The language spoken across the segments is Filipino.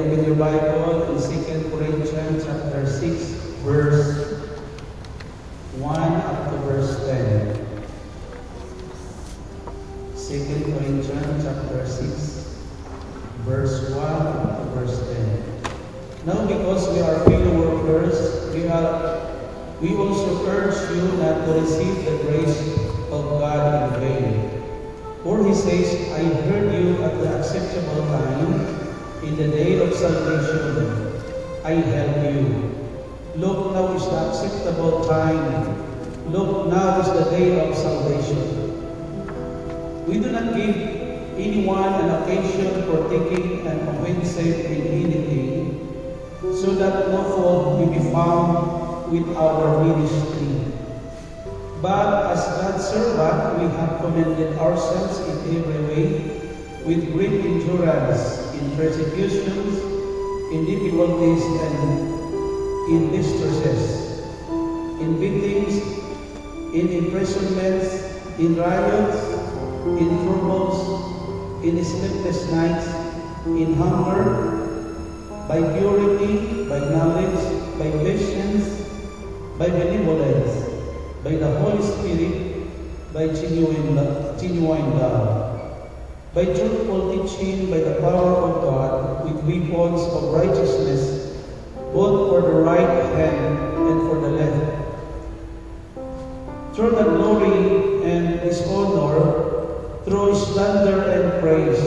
open with your Bible in 2 Corinthians chapter 6, verse 1 up to verse 10. 2 Corinthians chapter 6, verse 1 up to verse 10. Now because we are fellow workers, we also urge you not to receive the grace of God in vain. For he says, I heard you at the acceptable time, in the day of salvation. I helped you. Look, now is the acceptable time. Look, now is the day of salvation. We do not give anyone an occasion for taking an offensive in anything, so that no fault may be found with our ministry. But as God's servant, we have commended ourselves in every way, with great endurance, in persecutions, in difficulties, and in distresses, in beatings, in imprisonments, in riots, in troubles, in sleepless nights, in hunger, by purity, by knowledge, by patience, by benevolence, by the Holy Spirit, by genuine love, by truthful teaching, by the power of God, with weapons of righteousness, both for the right hand and for the left. Through the glory and dishonor, through slander and praise,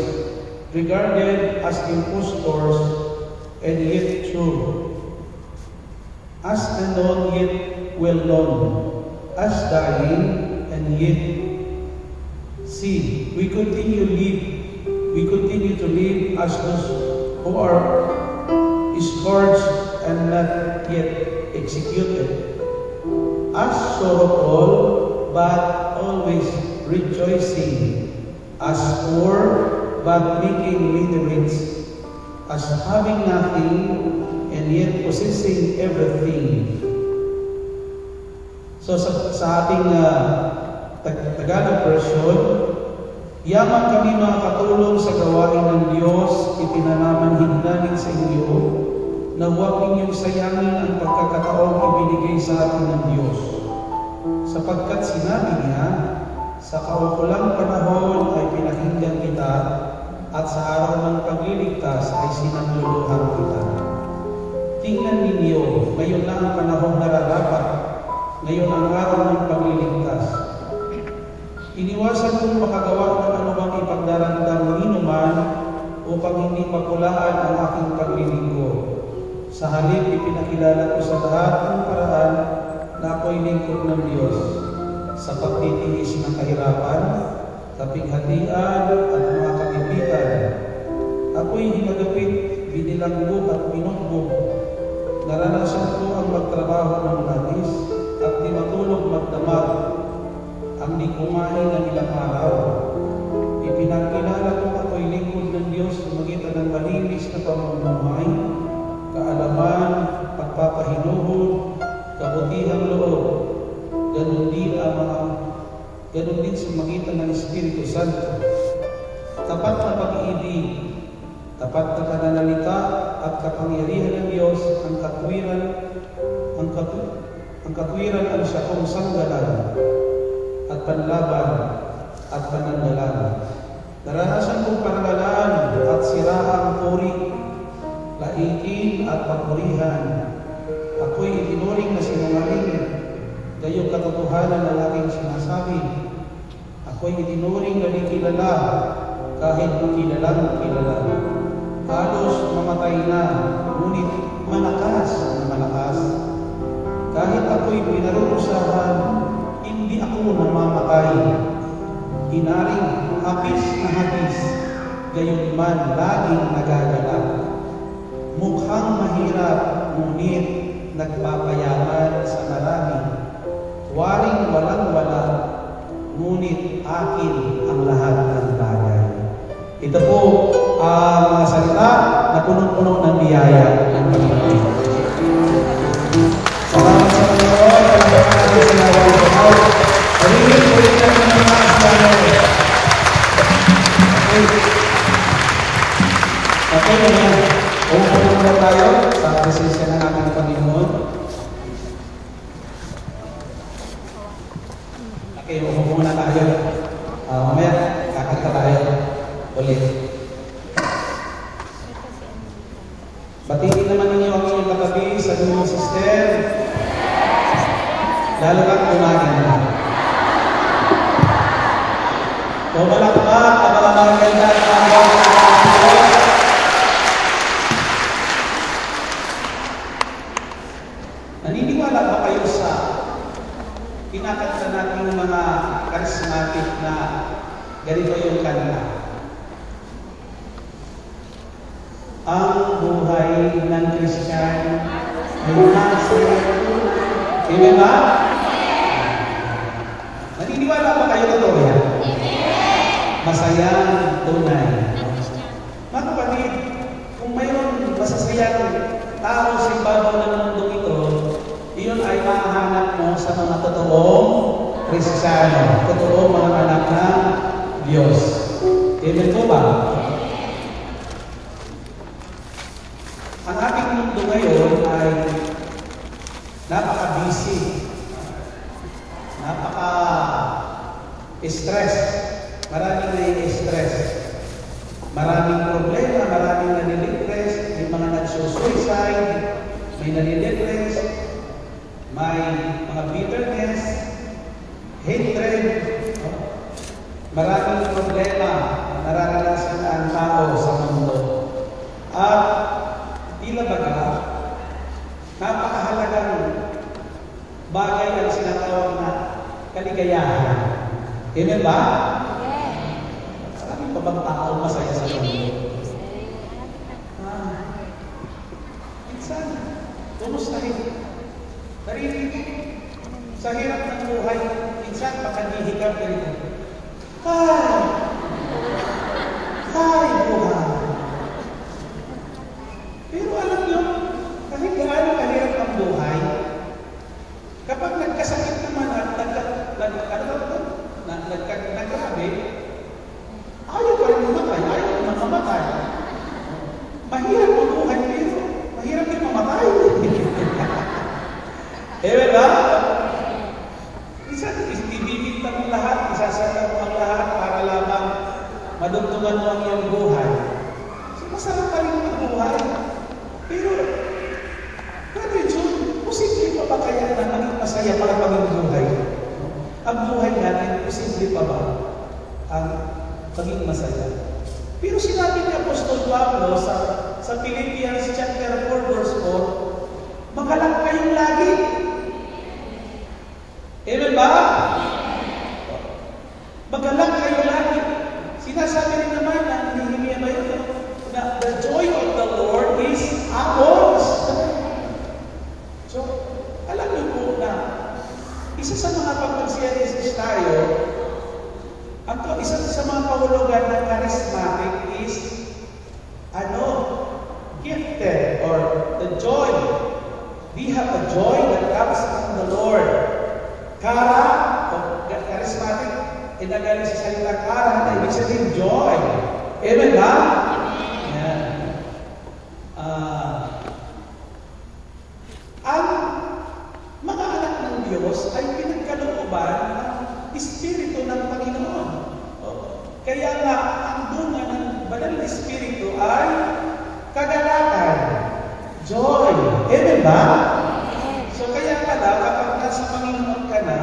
regarded as impostors and yet true, as unknown yet well known, as dying and yet see, we continue to live as those who are scourged and not yet executed, as sorrowful but always rejoicing, as poor but making many rich, as having nothing and yet possessing everything. So sa ating Tagalog version, yaman kami mga katulong sa gawain ng Diyos, ipinanamanhid namin sa inyo, na huwag ninyong sayangin ang pagkakataong ibinigay sa atin ng Diyos. Sapagkat sinabi niya, sa kaukulang panahon ay pinakinggan kita, at sa araw ng pagliligtas ay sinanluluhan kita. Tingnan ninyo, ngayon na ang panahong nararapat, ngayon ang araw ng pagliligtas. Iniwasan kong makagawa ng anumang ipagdarandang inuman upang hindi mapulaan ang aking paglilingkod. Sa halip, ipinakilala ko sa lahat ng paraan na ako'y lingkod ng Diyos sa pagtitiis ng kahirapan, kapighatian at mga kagipitan. Ako'y hinagapit, binilanggo at binugbog. Naranasan ko ang magtrabaho ng labis at di matulog magdamag, ang di kumain ng ilang araw. Ipinakilala kong ako'y lingkod ng Diyos sa magitan ng malinis na pamumuhay, kaalaman, pagpapahinuhod, kabutihang loob, ganun din sa magitan ng Espiritu Santo. Tapat na pag-ibig, tapat na pananalita at kapangyarihan ng Diyos, ang katwiran ang siya kong sanggalan at panlaban at panandalan. Naranasan kong parangalan at siraang puri, laikin at papurihan. Ako'y itinuring na sinungaling, gayong katotohanan na aking sinasabi. Ako'y itinuring na di kilala, kahit makilalang kilala. Halos mamatay na, ngunit malakas na malakas. Kahit ako'y pinarurusahan, hindi ako namamatay. Inaring hapis na hapis, gayon man laging nagagalak. Mukhang mahirap, ngunit nagpapayaman sa marami. Waring walang-wala, ngunit akin ang lahat ng bagay. Ito po ang mga salita na punong-puno ng biyaya ng Panginoon. Salamat sa Panginoon. Okay. muna tayo sa presensya ng ating Panginoon. Okay, umupo muna tayo. Mamaya, kakanta tayo ulit. Batiin naman ninyo ang inyong katabi sa inyong sister. Lalo kang kumain na. Pumalakpak ang mga maganda at mga naniniwala ba kayo sa kinakanta natin mga charismatic na ganito yung kanta? Ang buhay ng Christian ay masaya. Amen ba? Naniniwala ba kayo ito yan? Masayang tunay. Mga kapatid, kung mayroon masasayang tao sa ibabaw ng mundong ito, iyon ay mahanap mo sa mga totoong Kristiyano, totoong mga anak ng Diyos. Amen po ba? Ang ating mundo ngayon ay napaka-busy, napaka-stress, maraming nai-stress, maraming problema, maraming naniligres, may mga nagsusuicide, may naniligres, may mga bitterness, hatred, maraming problema na nararanasan ang tao sa mundo. At tila baga, napakahalagang bagay ang sinatawag na kaligayahan. Amen ba? Marami pa bang tao masaya sa mundo? Minsan, kumustahin. Naririnig sa hirap ng buhay, minsan pakanihikap ka rin. Ay, buhay. Pero alam nyo, kahit gaano kahirap ang buhay, kapag nagkasakit naman at naggrabe, ayaw ka rin mamatay, ayaw ka mamatay. Mahirap ang buhay, pero mahirap din mamatay. Ba? Ibibigta mo lahat, isasala mo ang lahat para lamang madugtungan mo ang iyong buhay. So, masarap pa rin ang buhay. Pero, Brother John, posible pa ba kaya na maging masaya para maging buhay? Ang buhay natin, posible pa ba ang maging masaya? Pero sinabi ni Apostol Pablo sa Philippians chapter 4 verse 4, magalang kayong lagi. Amen ba? Magalang kayo lagi. Sinasabi rin naman na Nehemiah ba ito, na the joy of the Lord is ours. So, alam niyo po na isa sa mga pagpagsiyanis tayo, isa sa mga kahulugan ng charismatic is gifted or the joy. We have a joy that comes from the Lord. Charismatic, inagaling sa salita kara na ibig sabihin joy. Amen ba? Yan. Ang mga anak ng Diyos ay pinagkalooban ng Espiritu ng Panginoon. Kaya nga, ang bunga ng banal na Espiritu ay kagalakan, joy. Amen ba? So kaya pala, kapag nasa Panginoon ka na,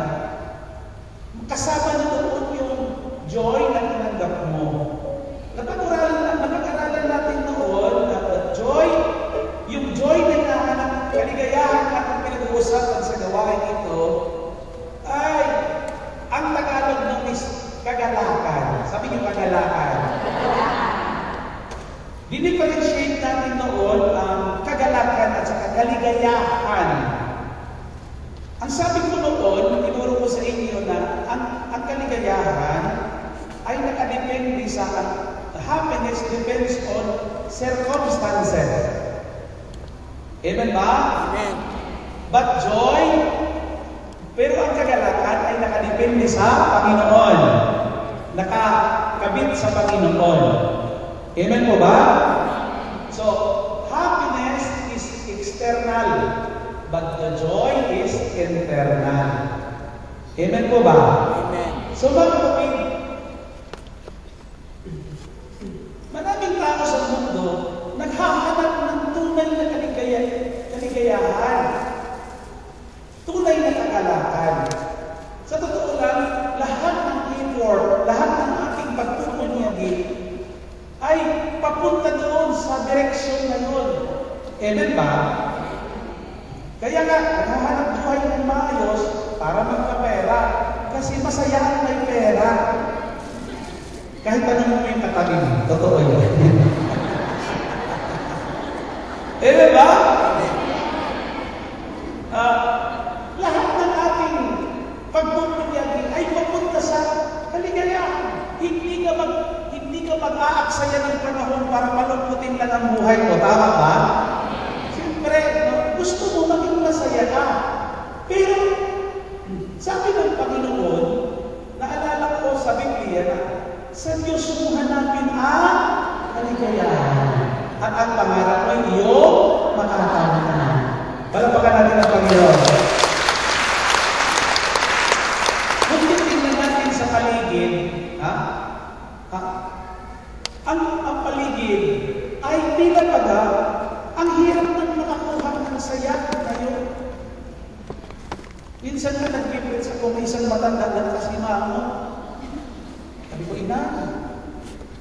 kasama na doon yung joy na tinanggap mo. Napag-aralan natin noon na joy, yung joy na hinahanap, kaligayahan natin pinag-uusapan sa gawain ito, ay ang Tagalog ng is kagalakan. Sabi niyo kagalakan. Dinifferentiate natin noon ang kagalakan at saka kaligayahan. Ang sabi ko noon, tinuro ko sa inyo na ang kaligayahan ay nakadepende sa happiness depends on circumstances. Amen ba? Amen. But joy, pero ang kagalakan ay nakadepende sa Panginoon. Nakakabit sa Panginoon. Amen po ba? So, happiness external, but the joy is internal. Amen po ba? Amen. So mga kapatid, maraming tao sa mundo naghahanap ng tunay na kaligayahan, tunay na kagalakan. Sa totoo lang, lahat ng effort, lahat ng ating pagpupunyagi ay papunta doon sa direksyon na yun. Amen ba? Kaya nga, naghahanap buhay ng maayos para magkapera. Kasi masaya ang may pera. Kahit tanong mo yung katabi mo, totoo yun. Amen ba? Lahat ng ating pagpupunyagi ay papunta sa kaligayahan. Hindi ka mag-aaksaya ng panahon para malungkutin lang ang buhay mo. Tama ba? Siyempre, gusto mo maging masaya ka. Pero, sabi ng Panginoon, naalala ko sa Biblia na sa Diyos mo hanapin ang kaligayahan. At ang pangarap mo ay iyong makakamtan. Palapakan natin ang Panginoon. Kung tingnan natin sa paligid, ang paligid ay tila baga ang hirap ng makakuha ng saya ngayon. Minsan na nag-reference ako, may isang matanda na nakasimamo. Sabi ko, ina,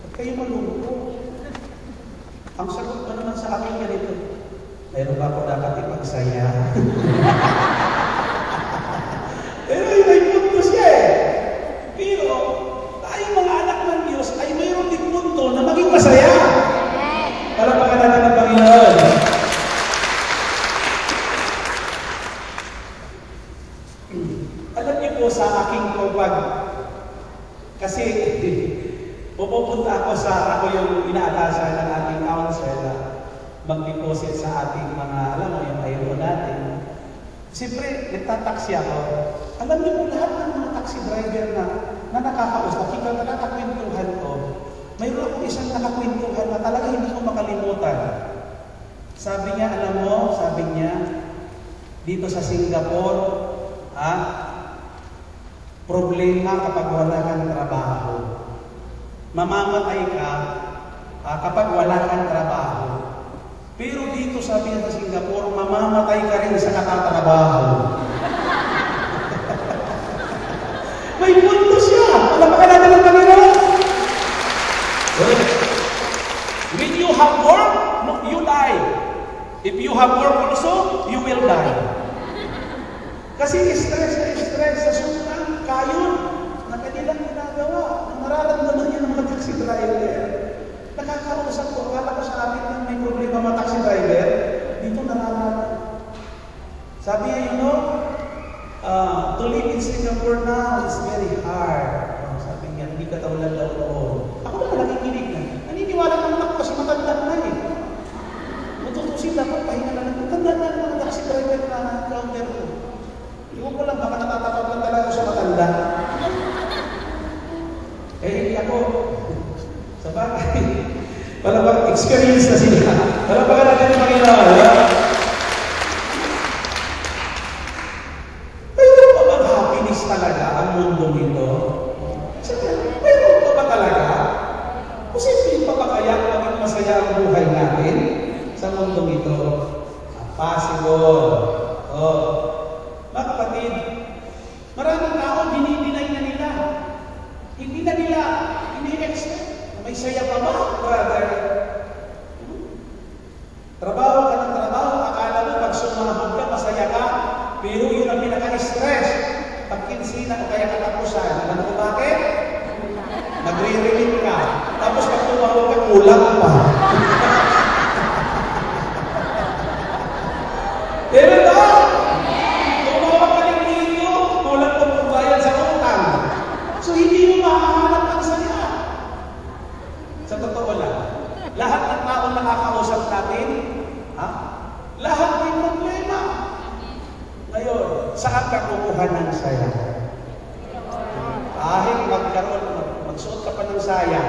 ba't kayo malungkot? Ang sagot pa naman sa akin ganito, mayroon ba ako dapat ipagsaya? May punto siya eh. Pero, tayong mga anak ng Diyos ay mayroon din punto na maging masaya. Palapakan natin ang Panginoon. Alam niyo po sa aking pagwag, kasi pupunta ako yung inaalasan ng ating council na mag-deposit sa ating mga, alam mo, yung ayun natin. Siyempre, nagtataksi ako. Alam niyo po lahat ng mga taxi driver na nakakausap, ikaw nakakakwentuhan ko, mayroon akong isang nakakwentuhan na talaga hindi ko makalimutan. Sabi niya, alam mo, sabi niya, dito sa Singapore, problema kapag wala kang trabaho. Mamamatay ka kapag wala kang trabaho. Pero dito sabi niya sa Singapore, mamamatay ka rin sa katatrabaho. May punto siya. Alam ba ka natin ng Panginoon? When you have work, you die. If you have work also, you will die. Kasi stress sa sultan, kayon na kanilang ginagawa. Ang nararamdaman niya ng mga taxi driver. Nakakausap ko, akala ko sa akin na may problema mga taxi driver, dito nararamdaman. Sabi niya, to live in Singapore now is very hard. Sabi niya, hindi ka taulan daw noon. Ako naman nakikinig na. Naniniwala naman ako kasi matanda na eh. Matutusin dapat, pahinga na lang. Matanda na ng mga taxi driver na counter ko. Iwan ko lang, baka natatakot lang talaga sa matanda. Ako, sa bagay, palabang experience na sila. Palapakan natin ang Panginoon. Mayroon pa bang happiness talaga ang mundo nito? Mayroon pa ba talaga? Posible pa ba kaya maging masaya ang buhay natin sa mundo nito? Possible. Mga kapatid, maraming tao dinidinay na nila. Hindi na nila ini-expect. May saya pa ba, brother? Trabaho ka ng trabaho, akala mo pag sumahod ka, masaya ka, pero yun ang pinaka-stress. Pag kinsina o kaya katapusan, alam mo bakit? Nagre-relieve ka. Tapos pag tumawag ka, kulang pa. Pero ba? Tumawag ka ng video, kulang pa pong bayan sa utang. So hindi mo makahanap ang saya. Sa totoo lang, lahat ng taong nakakausap natin, lahat may problema. Ngayon, saan ka kukuha ng saya? Kahit magsuot ka pa ng saya,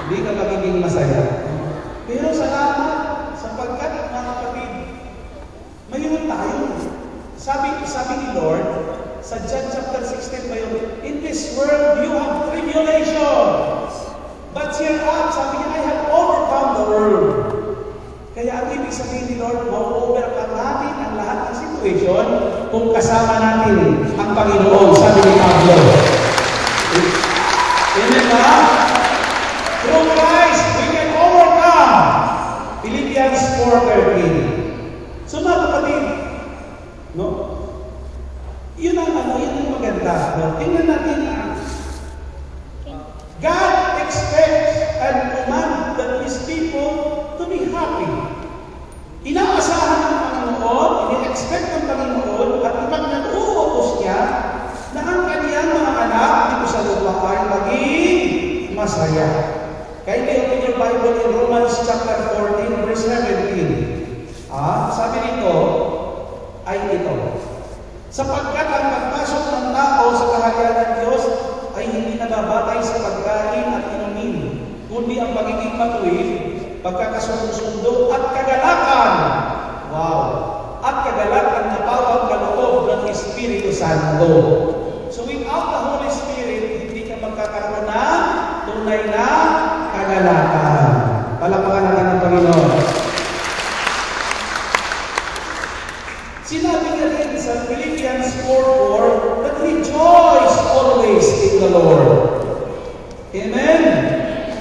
hindi ka magiging masaya. Pero salamat sapagkat, mga kapatid, Sa John chapter 16 ba yun? In this world, you have tribulation. But cheer up, sabi niya, I have overcome the world. Kaya ang ibig sabihin ni Lord, ma-overcome natin ang lahat ng situation kung kasama natin ang Panginoon, sabi ni Pablo. Amen ba? Through Christ, we can overcome. Philippians 4:13. So mga kapatid, no? Yun ang maganda. No? Tingnan natin God expects and commands that His people to be happy. Inaasahan ng Panginoon, ini-expect ng Panginoon, at ibang nag-uutos niya na ang kaniyang mga anak dito sa lupa ay maging masaya. Kaya open your Bible in Romans chapter 14, verse 17. Sabi nito ay ito. Sapagkat ang pagpasok ng tao sa kaharian ng Diyos ay hindi nababatay sa pagkain at inumin, kundi ang pagiging matuwid, pagkakasundo at kagalakan. Wow! At kagalakan na bawang kaloob ng Espiritu Santo. So without the Holy Spirit, hindi ka magkakaroon ng tunay na kagalakan. Palakpakan natin ang Panginoon. Sinabi niya rin sa Philippians 4:4 that rejoice always in the Lord. Amen?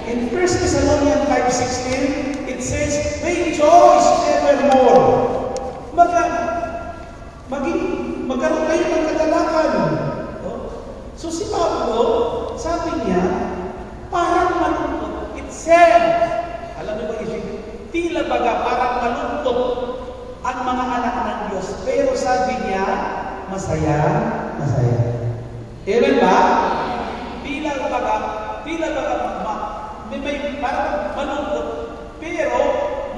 In 1 Thessalonians 5:16, it says, rejoice evermore. Magkaroon kayo ng kagalakan. So si Pablo, sabi niya, parang malungkot. It said, alam mo ba isip, tila baga parang malungkot ang mga anak ng Diyos. Pero sabi niya, masaya, masaya. Amen ba? Tila baga, may parang malungkot, pero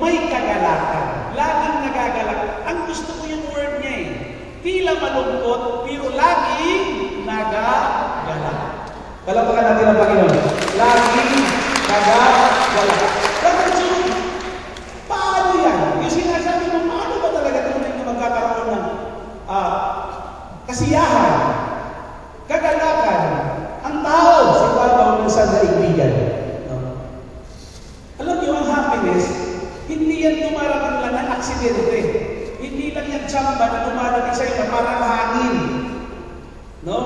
may kagalakan. Laging nagagalak. Ang gusto ko yung word niya eh. Tila malungkot, pero laging nagagalak. Palakpakan natin ang Panginoon. Laging nagagalak. Paano yan? Yung sinasabi mo, paano ba talaga tunay na magkakaroon ng kasiyahan, kagalakan, ang tao sa ibabaw ng sandaigdigan? Alam niyo, ang happiness, hindi yan dumarating lang ng aksidente. Hindi lang yan tsamba na dumarating sa iyo na parang hangin. No?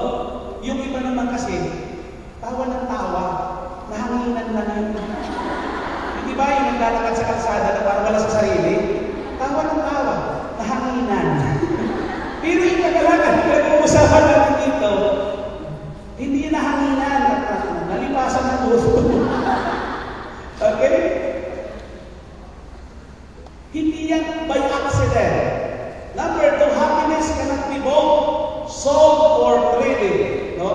Yung iba naman kasi, tawa ng tawa, nahanginan lang yun. Hindi ba yung naglalakad sa kalsada na parang wala sa sarili? Tawa ng tawa, nahanginan. Pero yung kagalakan, pinag-uusapan natin dito, hindi yan nahanginan, nalipasan ng puso. Okay? Hindi yan by accident. Number 2, happiness cannot be bought, sold, or traded. No?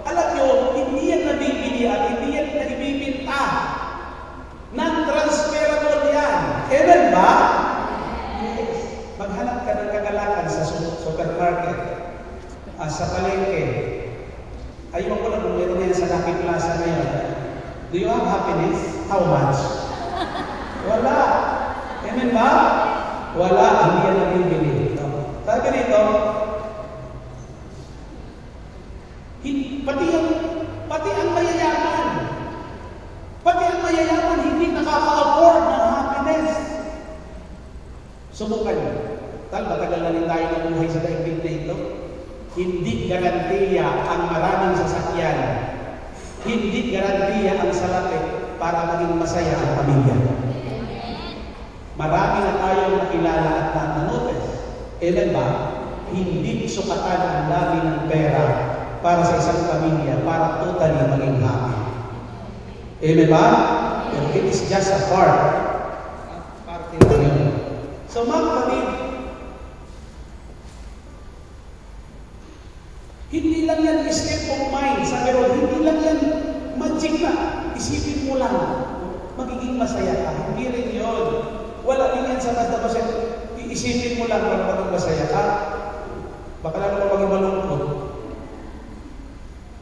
Alam nyo, hindi yan nabibili at hindi yan naibibinta. Non-transferable yan. Amen ba? Yes. Maghanap ka ng kagalakan sa supermarket, sa palengke. Ayun ko lang kung meron yan sa Lucky Plaza ngayon. Do you have happiness? How much? Wala. Amen ba? Wala. Hindi yan nabibili. No? Sabi nito, pati ang mayayaman, hindi nakaka-afford ng happiness. Subukan nyo. Matagal na rin tayo ng buhay sa daigdig na ito. Hindi garantiya ang maraming sasakyan. Hindi garantiya ang salapi para maging masaya ang pamilya. Marami na tayong nakilala at nanonotice. Amen ba? Hindi sukatan ang dami ng pera para sa isang pamilya para totally maging happy. Amen ba? Pero it is just a part. Parte lang yun. So mga kapatid, hindi lang yan state of mind. Sabi ron, hindi lang yan magic na. Isipin mo lang, magiging masaya ka. Hindi rin yun. Wala din yan sa basta-basta. Iisipin mo lang para maging masaya ka. Baka lang naman maging malungkot.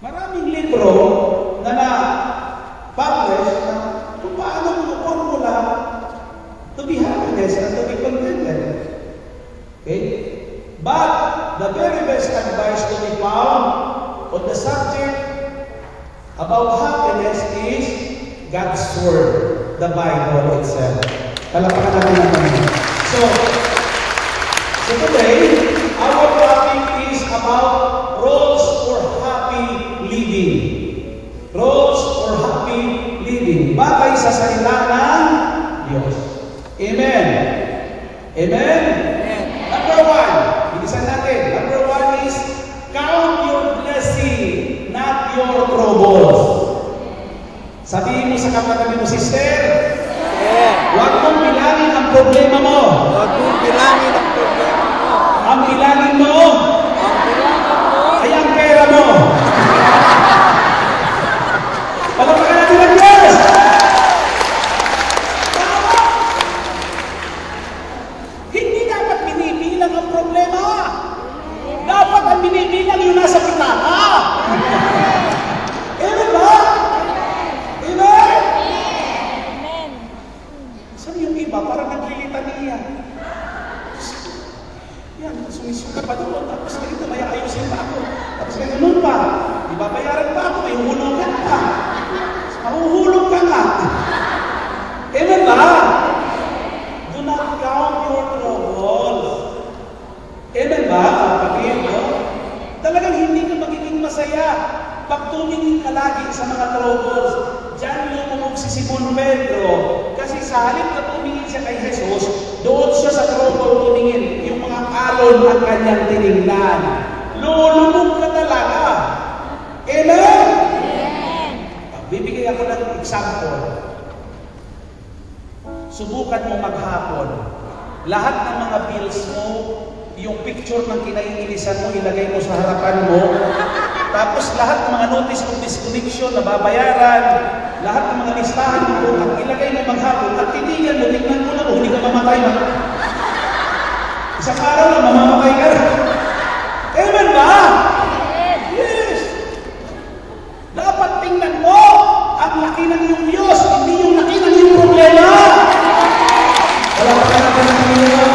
Maraming libro na na-publish na kung paano mo formula to be happiness and to be contented. Okay? But the very best advice to be found on the subject about happiness is God's Word, the Bible itself. Palakpakan natin ang Panginoon. So today, our topic is about roles for happy living. Roles for happy living. Bagay sa salita ng Diyos. Amen. Amen? Number one, bilisan natin. Number one is, count your blessing, not your troubles. Sabihin mo sa kapatid mo, sister, huwag mong bilangin ang problema mo. Huwag mong bilangin ang problema mo. Ang bilangin mo, ay ang pera mo. Palakpakan natin ang Diyos! Hindi dapat binibilang ang problema. Dapat ang binibilang yung nasa pitaka. Amen ba? Amen? Saan yung iba? Parang naglilitaniya. Yan, sumisuka pa doon. Tapos ganito, may ayusin pa ako. Tapos ganun pa. Ibabayaran pa ako. May hulungan pa. Mahuhulog ka nga. Amen ba? Do not count your troubles. Amen ba? Kapatid, no? Talagang hindi ka magiging masaya pag tumingin ka lagi sa mga troubles. Diyan lumubog si Simon Pedro. Kasi sa halip na tumingin siya kay Jesus, doon siya sa trouble tumingin. Yung mga alon ang kanyang tinignan. Lulubog ka talaga. Amen? Bibigay ako ng example. Subukan mo maghapon. Lahat ng mga bills mo, yung picture ng kinaiinisan mo, ilagay mo sa harapan mo. Tapos lahat ng mga notice of disconnection na babayaran, lahat ng mga listahan mo, at ilagay mo maghapon, at titigan mo, tignan mo na kung hindi ka mamatay na. Isang araw na mamamatay ka. Amen ba? Yes! Dapat tingnan mo ang laki ng iyong Diyos, hindi yung laki ng iyong problema. Wala pa ka natin ng Panginoon.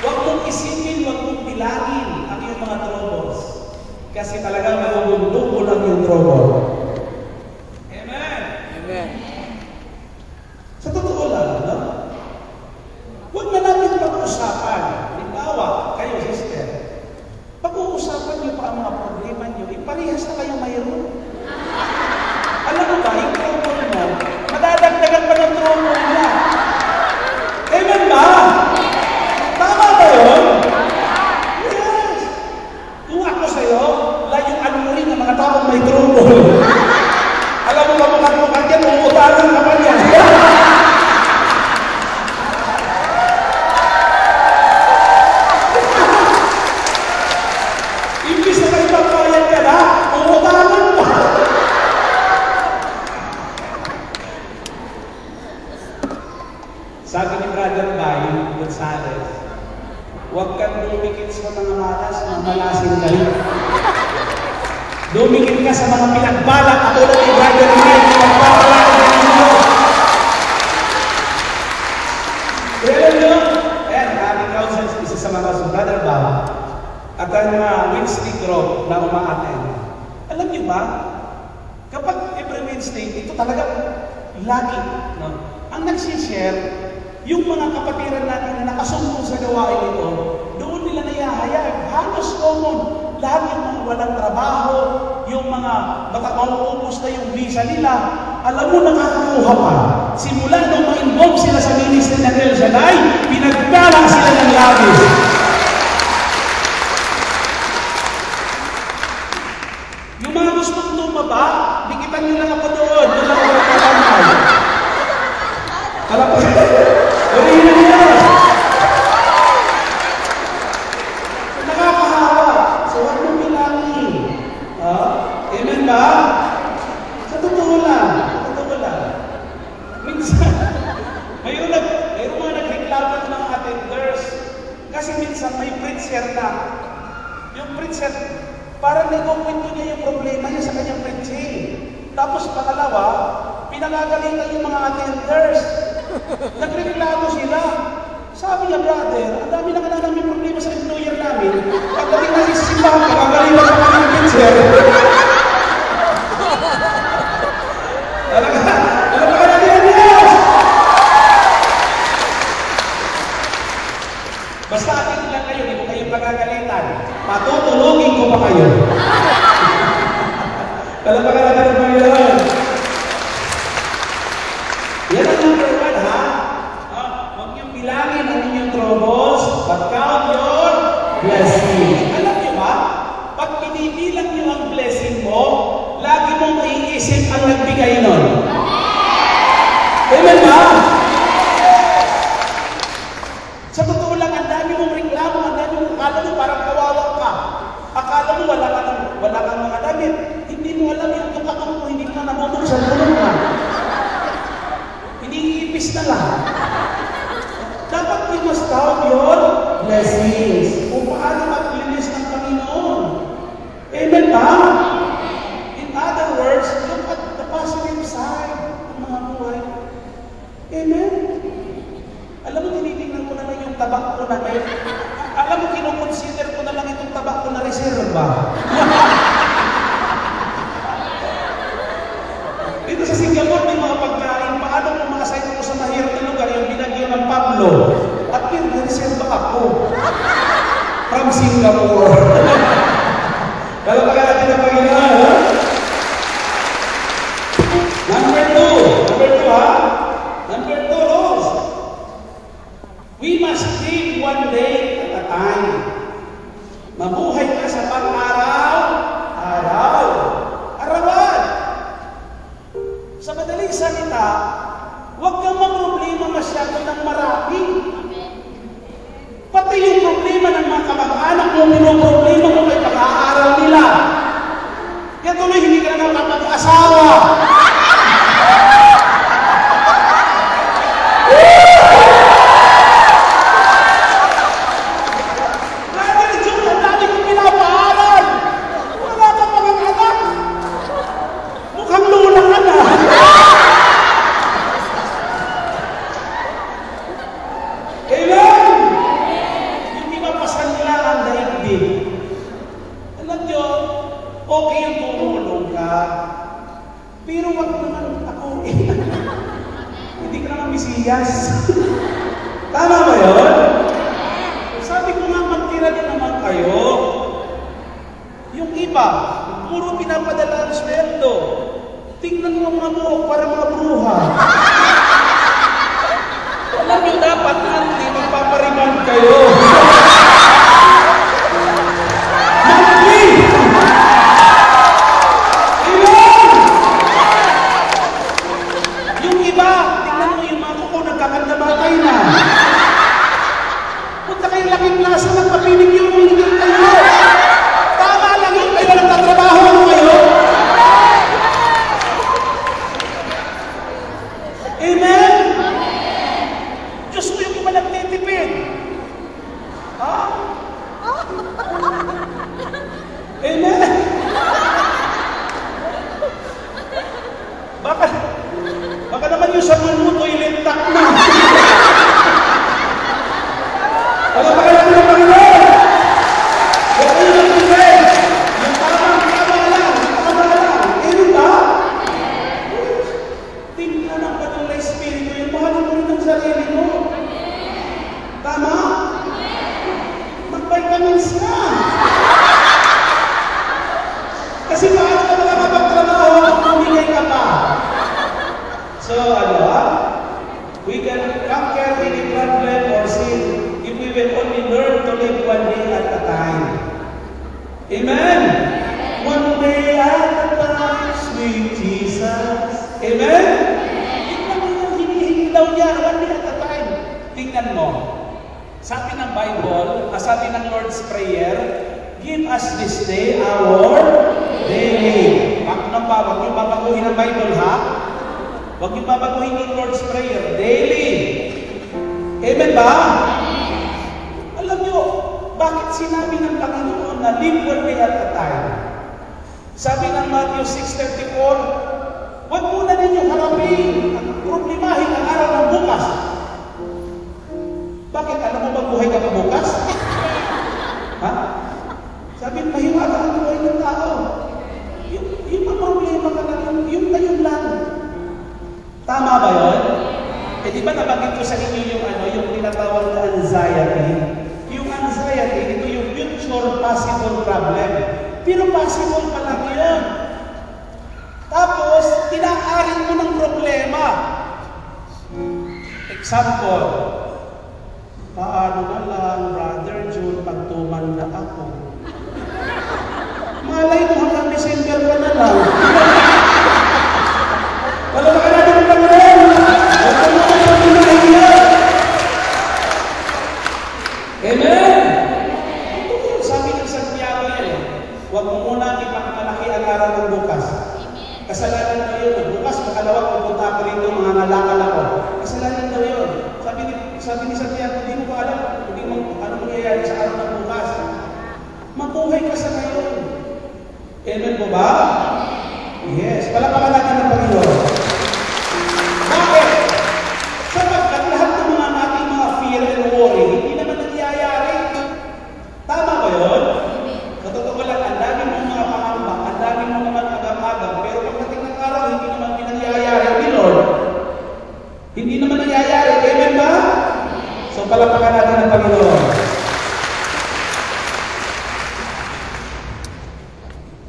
Huwag mong isipin, huwag mong bilangin ang iyong mga troubles. Kasi talagang magugundo mo lang yung trouble. Amen? Amen. Sa totoo lang, no? Huwag na natin pag-usapan. Halimbawa, kayo, sister, pag-uusapan niyo pa ang mga problema niyo, parehas na kayo mayroon. Alam mo ba, yung trouble mo, madadagdagan pa ng trouble niya. Amen ba? Tama ba yun? Yes. Kung ako sa'yo, layuan mo rin ang mga taong may trouble. Alam mo ba, mukha yan, uutaran ka pa niya. Sabi ni Brother Bay Gonzales, huwag kang dumikit sa mga malas na malasin kayo. Dumikit ka sa mga pinagbalak katulad ni Brother Bay, pinagbalak ka ng Diyos. Kaya nyo, ayan, aming counsel, isa sa mga Brother Bay, at ang Wednesday group na umaaten. Alam nyo ba, kapag every Wednesday, ito talaga lagi, no? Ang nagsishare, yung mga kapatiran natin na nakasumbong sa gawain ito, doon nila nayahayag. Halos common. Lahat yung mga walang trabaho, yung mga mauubos na yung visa nila, alam mo, nakakakuha pa. Simula nung ma-involve sila sa ministry ng El Shaddai, pinagbalang sila ng labis. Yung mga gustong tumaba, dikitan nyo lang ako doon. Doon lang ako nagtatamay. Alam po, ulihin na niya. Nakakahawa. So, huwag mong bilangin. Amen ba? Sa totoo lang. Minsan, mayroon mga nagreklamo ng mga attenders. Kasi minsan may preacher na. Yung preacher, parang nagkukwento niya yung problema niya sa kanyang preaching. Tapos pangalawa, pinagagalitan yung mga attenders. Nagreklamo sila. Sabi niya, brother, ang dami ng sir. Palakpakan natin ang Diyos! Basta akin lang kayo, hindi ko kayo pagkagalitan. Patutulungin ko pa kayo. Palakpakan natin ang Panginoon. Yan ang number 1, ha? Huwag niyong bilangin ang inyong troubles, but count your blessings. Alam niyo ba? Pag binibilang niyo ang blessing mo, lagi mong maiisip ang nagbigay nun. Amen ba? Sa totoo lang, ang dami mong reklamo, ang dami mong akala mo parang kawawa ka. Akala mo wala kang mga damit. Hindi mo alam yung tukatong mo, hindi mo nabubuksan mo naman. Iniipis na lang. Dapat we must count your blessings. Kung paano maglinis ng Panginoon. Amen ba? In other words, look at the positive side ng mga buhay. Amen? Alam mo, tinitingnan ko na lang yung tabak ko na ngayon. Alam mo, kinukonsider ko na lang itong tabak ko na reserva. Dito sa Singapore, may mga pagkain. Paano kung makasay ko sa mahirap na lugar, yung binagyo ng Pablo, at reserva ako. From Singapore. Kala pa natin ang Panginoon, ha? Number 2, ha? Number 2, Rose. We must live one day at a time. Mabuhay ka sa pang-araw-araw. Arawan. Sa madaling salita, huwag kang maproblema masyado ng marami. Pati yung problema ng mga kamag-anak mo, pinoproblema mo kay pag-aaral nila. Kaya tuloy, hindi ka na nakapag-asawa. Tama ba yun? Sabi ko nga, magtira din naman kayo. Yung iba, puro pinapadala ang sweldo. Tingnan mo mga buhok para mga bruha. Alam nyo, dapat nanti magpapariman kayo. Monthly! Ilan! Yung iba, tingnan mo yung mga kuko nagkakandamatay na. Punta kayo laking plaza, magpapinig yung hindi kayo. Tama lang yun, kayo nagtatrabaho kayo. Amen? Diyos ko yung iba nagtitipid. Ha? Amen? Baka naman yung sabon mo, toilet tack na. Alam ba kayo ng Panginoon? Huwag kayo nag-defend. Yung tama lang. Ano ba? Tingnan ang banal na Espiritu. Yung mahalin mo rin ang sarili mo. Tama? Mag-vitamins ka. Kasi paano ka makapagtrabaho kung bumigay ka pa? So, we can conquer any problem or sin if we will only learn to live one day at a time. Amen? One day at a time, sweet Jesus. Amen? Tingnan mo yung hinihingi daw niya, one day at a time. Tingnan mo. Sabi ng Bible, sabi ng Lord's Prayer, give us this day our daily. Huwag niyo babaguhin ang Bible, ha? Huwag niyo babaguhin yung Lord's Prayer. Daily. Amen ba? Alam niyo, bakit sinabi ng Panginoon na live one day at a time? Sabi ng Matthew 6:34, huwag muna ninyong harapin at problemahin ang araw ng bukas. Bakit? Alam mo magbuhay ka bukas? Ha? Sabi, mahiwaga ang buhay ng tao. ibanggit ko sa inyo yung yung tinatawag na anxiety. Yung anxiety, ito yung future possible problem. Pero possible pa lang yun. Tapos, tinaarin mo ng problema. Example, paano na lang, Brother June, pag tumanda ako? Malay mo hanggang December ka na lang. Wala na ka natin ang Panginoon. Wala na ka natin ang Panginoon. Amen? Sabi ng Santiago yan, huwag mo muna ipagmalaki ang araw ng bukas. Kasalanan daw yun. Bukas, makalawag, pupunta ko rito, mga ngalakal ako. Kasalanan daw yun. Sabi ni Santiago, hindi mo pa alam ano mangyayari sa araw ng bukas. Mabuhay ka sa ngayon. Amen po ba? Yes. Palapakan natin ng Panginoon. Bakit? Sapagkat lahat ng mga ating mga fear and worry, hindi naman nangyayari. Tama ba yun? Sa totoo lang, ang dami mong mga pangamba, ang dami mong naman agam-agam, pero pagdating ng araw, hindi naman pinangyayari ni Lord. Hindi naman nangyayari. Amen ba? So, palapakan natin ng Panginoon.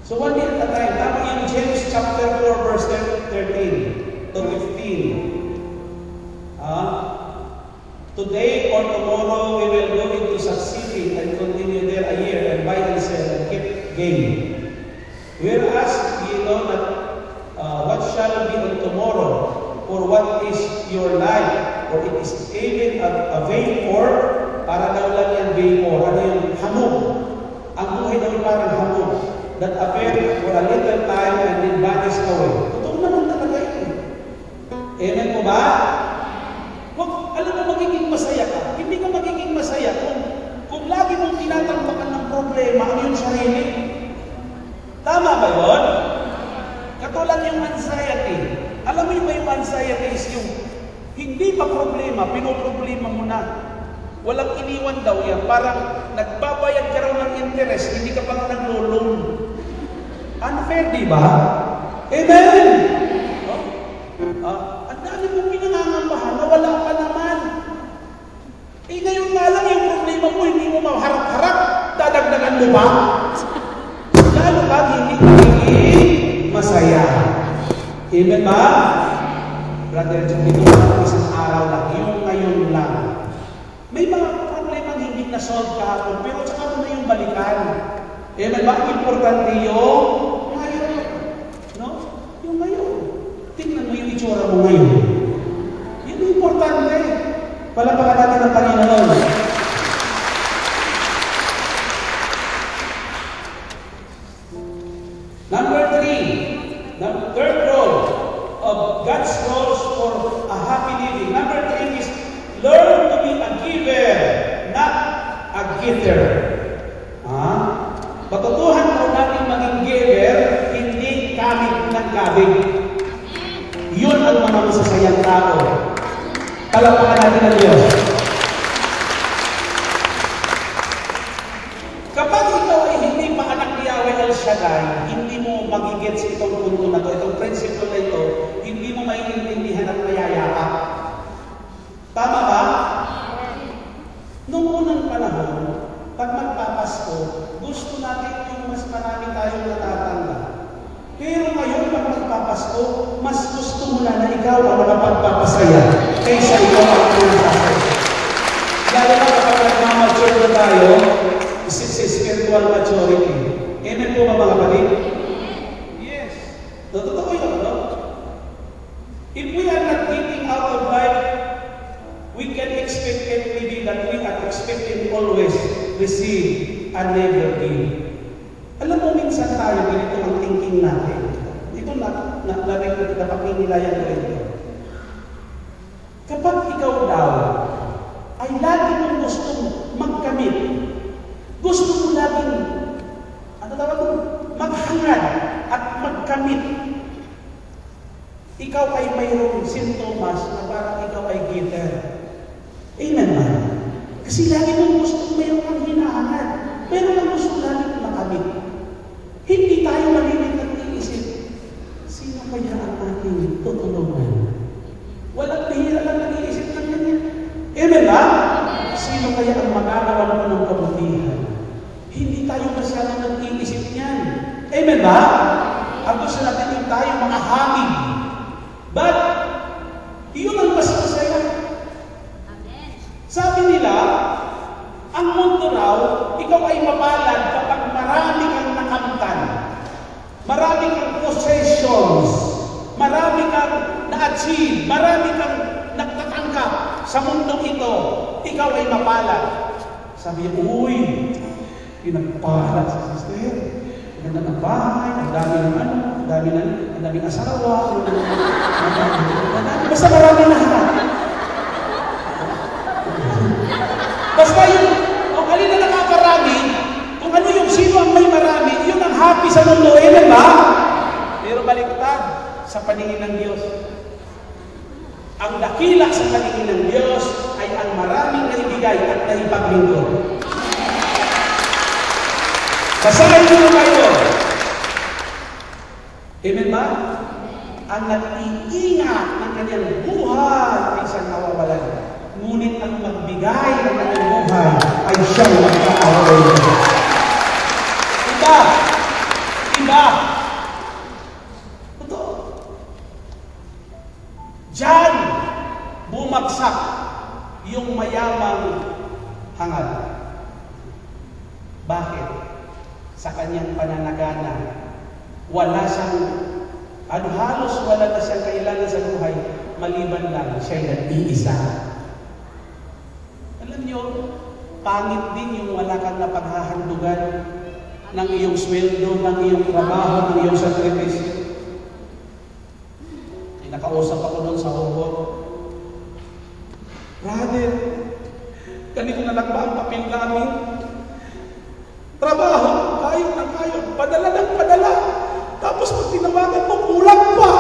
So, one day at a time, tama yung James chapter 4, verse 13 to 15. Today or tomorrow, we will go into such city and continue there a year and buy and sell and keep gain. Whereas, ye know that what shall be on tomorrow, or what is your life, or it is even a vapor, para daw lang yan vapor, ano yung hamog. Ang buhay daw yung parang hamog, that appear for a little time and then vanish away. Totoo naman talaga yun. Amen po ba? Alam mo, magiging masaya ka. Hindi ka magiging masaya kung lagi mong tinatambakan ng problema ang iyong sarili. Tama ba yun? Katulad yung anxiety. Alam mo ba yung anxiety is yung hindi pa problema, pinoproblema mo na. Walang iniwan daw yan. Parang nagbabayad ka raw ng interest, hindi ka pa nag-loan. Unfair, di ba? Amen! Ang dami mong pinangangambahan na wala pa naman. Ngayon nga lang yung problema mo, hindi mo maharap-harap, dadagdagan mo pa. Lalo kang hindi magiging masaya. Amen ba? Brother, ito lang isang araw lang, yung ngayon lang. May mga problema hindi na-solve kahapon, pero saka mo na yung balikan. Amen ba? Importante yung ngayon. No? Yung ngayon. Tingnan mo yung itsura mo ngayon. Yun yung importante. Palapakan natin ang Panginoon. Number 3, the third role of God's roles for a happy living. Number 3 is learn to be a giver, not a getter. Patutuhan po natin maging giver, hindi kamit ng kabig. Yun ang mga masasayang tao. Palapakan natin ang Diyos. Kapag ikaw ay hindi pa anak ni Yahweh El Shaddai, hindi mo magigets itong punto na ito, itong principle na ito, hindi mo maiintindihan at mayayakap. Tama ba? Noong unang panahon, pag magpapasko, gusto natin yung mas marami tayong natatanda. Pero ngayon, pag magpapasko, mas gusto mo na ikaw ang nakapagpapasaya kaysa ikaw ang pinapasaya. Lalo na kapag nagmamature na tayo, spiritual maturity. Amen po ba mga kapatid? Yes. Totoo yun, no? If we are not giving out of life, we can expect everything that we are expecting always receive and never give. Alam mo, minsan tayo, ganito ang thinking natin. Ito napakinilayan ko ito. Kapag ikaw daw ay lagi mong gustong magkamit, gusto mo laging, maghangad at magkamit, ikaw ay mayroong sintomas na parang ikaw ay giver. Amen ba? Kasi lagi mong gusto mayroong kang hinahangad, pero ang gusto lagi makamit. Hindi tayo malilit at iisip, sino kaya ang ating tutulungan? Walang bihira lang nag-iisip ng ganyan. Amen ba? Sino kaya ang magagawa naman ng kabutihan? Hindi tayo masyadong nag-iisip niyan. Amen ba? Ang gusto natin yung tayo mga hamid. But, yun ang mas masaya. Sabi nila, ang mundo raw, ikaw ay mapalad kapag marami kang nakamtan, marami kang possessions, marami kang na-achieve, marami kang nagtatanggap sa mundong ito, ikaw ay mapalad. Sabi niya, uy, pinagpalad sa sister. Ang ganda ng bahay, ang dami ng ano, ang daming asawa, basta marami na lahat. Basta yung, kung alin na nakakarami, kung ano yung sino ang may marami, yun ang happy sa mundo, eh, ba? Pero baliktad sa paningin ng Diyos. Ang dakila sa paningin ng Diyos ay ang maraming naibigay at naipaglingkod. Basahin mo na kayo. Amen ba? Ang nag-iingat ng kanyang buhay ay siyang nawawalan. Ngunit ang magbigay ng kanyang buhay ay siyang magkakaroon. Iba. Iba. Ito. Diyan, bumagsak yung mayamang hangad. Bakit? Sa kanyang pananagana, wala siyang, halos wala na siyang kailangan sa buhay, maliban lang siya'y nag-iisa. Alam niyo, pangit din yung wala kang napaghahandugan ng iyong sweldo, ng iyong trabaho, ng iyong sakripisyo. Nakausap ako doon sa Hongkong. Brother, ganito na lang ba ang papel namin? Trabaho, kayo ng kayo, padala ng padala. Tapos pag tinawagan mo, kulang pa.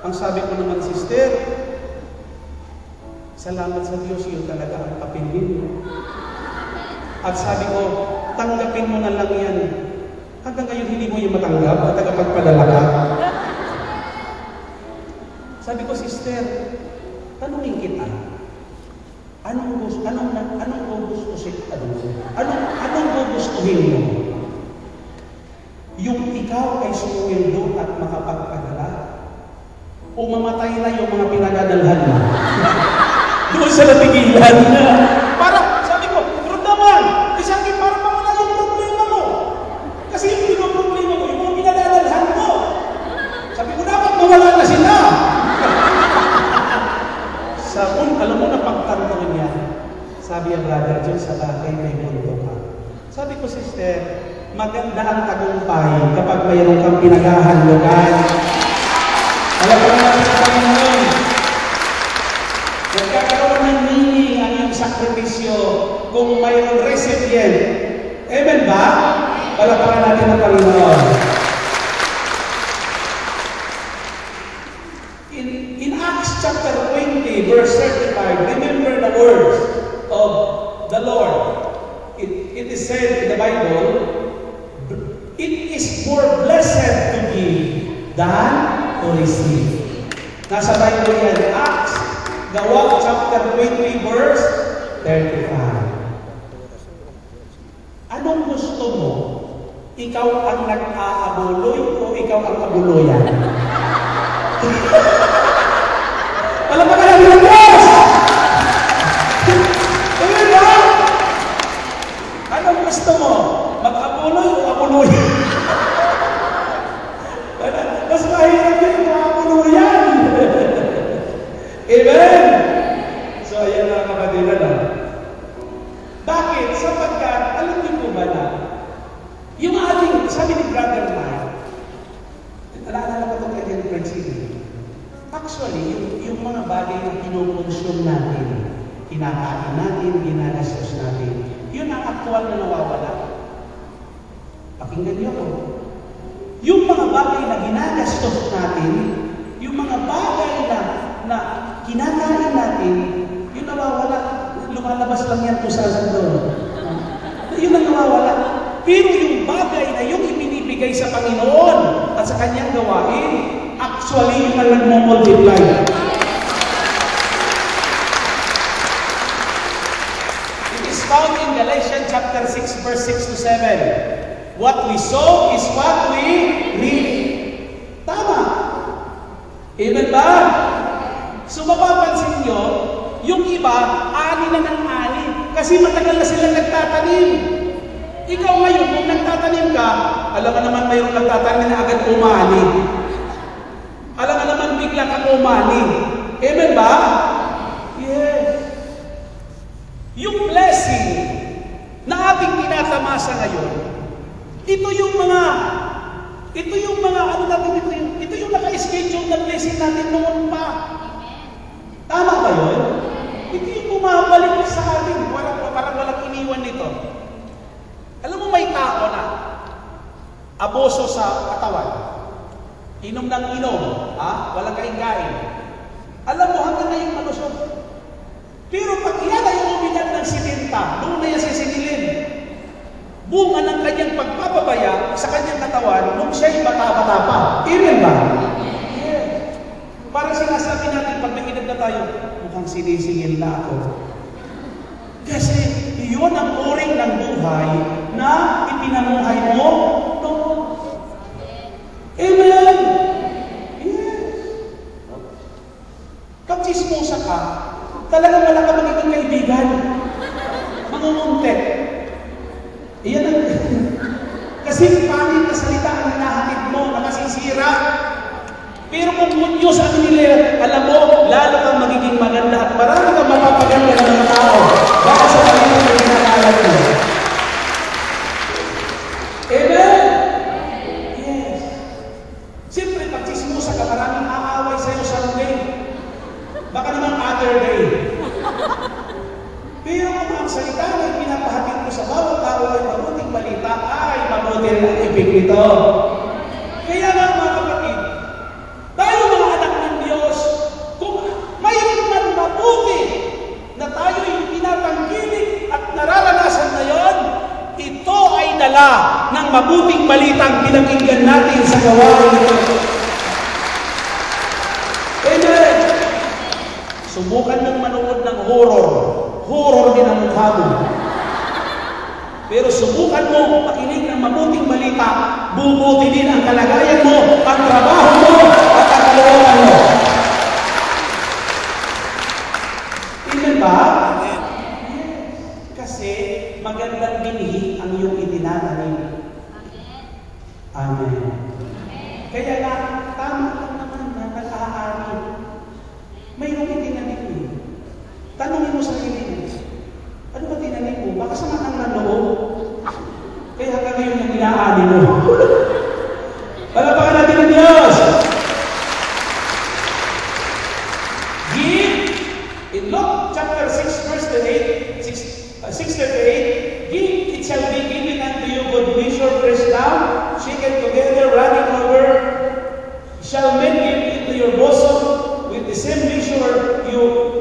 Ang sabi ko naman, sister, salamat sa Diyos, yun talaga ang papel ninyo. At sabi ko, tanggapin mo na lang yan. Hanggang ngayon hindi mo yung matanggap at tagapagpadala ka. Sabi ko, sister, tanungin kita. Anong gugustuhin mo? Yung ikaw ay sumweldo at makapagpadala? O mamatay na yung mga pinagdadalhan mo? Doon sa napigilan na. Para, sabi ko, pero naman, kasi akin para mawala yung problema mo. Kasi yung problema mo, yung mga pinagdadalhan mo. Sabi ko, dapat mawala na sila. Alam mo na pagtanong niya, sabi ang brother John, sa bagay may mundo ka. Sabi ko, sister, maganda ang tagumpay kapag mayroon kang pinaghahandugan. Alam mo natin sa Panginoon, nagkakaroon ng meaning ang iyong sakripisyo kung mayroong recipient. Amen ba? Palapakan natin ang Panginoon. In Acts chapter 20, verse 35, remember the words of the Lord. It is said in the Bible, it is more blessed to give than to receive. Nasa Bible yan, Acts, Gawa chapter 20, verse 35. Anong gusto mo? Ikaw ang nag-aabuloy o ikaw ang abuloyan? Alam mo ka lang yung Diyos! Amen ba? Anong gusto mo? Mag-abuloy o abuloy? Mas mahirap yung maabuloyan. Amen? So, ayan na kapatid na. Bakit? Sapagkat, alam niyo po ba na, yung ating, sabi ni Brother Mike, naalala ko itong kanyang principle. Actually, yung mga bagay na kinukonsume natin, kinakain natin, ginagastos natin, yun ang aktual na nawawala. Pakinggan niyo ko. Yung mga bagay na ginagastos natin, yung mga bagay na kinakain natin, yun nawawala. Lumalabas lang yan kung saan doon. Yun ang nawawala. Pero yung bagay na yung ibinibigay sa Panginoon at sa kanyang gawain, actually, yung nagmumultiply. 7. What we sow is what we reap. Tama. Amen ba? So mapapansin nyo, yung iba, ani na ng ani. Kasi matagal na silang nagtatanim. Ikaw ngayon, kung nagtatanim ka, alam ka naman mayroong nagtatanim na agad umani. Alam ka naman bigla kang umani. Amen ba? Yes. Yung blessing na ating tinatamasa ngayon, ito yung mga ano natin ito yung naka-schedule na blessing natin noon pa. Tama ba yun? Ito yung bumabalik sa atin, parang walang iniwan nito. Alam mo, may tao na abuso sa katawan. Inom ng inom, walang kain-kain. Alam mo, hanggang na yung malusog. Pero pag iyan ay umidad ng 70, doon na yan sisilin. Bunga ng kanyang pagpapabaya sa kanyang katawan nung siya'y bata-bata pa. Amen ba? Yeah. Parang sinasabi natin, pag nag-edad na tayo, mukhang sinisingil na ako. Kasi iyon ang uring ng buhay na ipinamuhay mo noon. Amen! Yes! Pag chismosa ka, talagang wala ka magiging kaibigan. Mangunguntek. Iyan ang... Kasi pangit na salita ang hinahatid mo, nakasisira. Pero kung munyos ang nila, alam mo, lalo kang magiging maganda at marami kang mapapaganda ng mga tao dahil sa kanilang na ginagawa mo. Amen? Yes. Siyempre, pag chismosa ka, maraming aaway sa'yo someday. Baka naman other day. Pero kung ang salita na pinapahatid mo sa bawat tao ay mabuting balita, ay mabuti rin ang ibig nito. Kaya nga mga kapatid, tayo mga anak ng Diyos, kung mayroon man mabuti na tayo yung pinatanggilig at nararanasan na yon, ito ay dala ng mabuting balitang pinakinggan natin sa gawain nito. Amen! Subukan mong manood ng horror. Horror din ang mukha mo. Pero subukan mo makinig ng mabuting balita, bubuti din ang kalagayan mo, ang trabaho mo, at ang kalooban mo. Amen ba? Yes. Kasi magandang binhi ang iyong itinatanim. Amen. Kaya nga, tama lang naman na nag-aari. Mayroong itinanim mo. Tanungin mo sa sarili mo, ano ba tinanim mo? Baka sama ang nanoob. Kaya hanggang ngayon yung inaani mo. Palapakan natin ang Diyos! Give, in Luke chapter 6, verse 6:38, give, it shall be given unto you good measure, pressed down, shaken together, running over, shall men give into your bosom, with the same measure you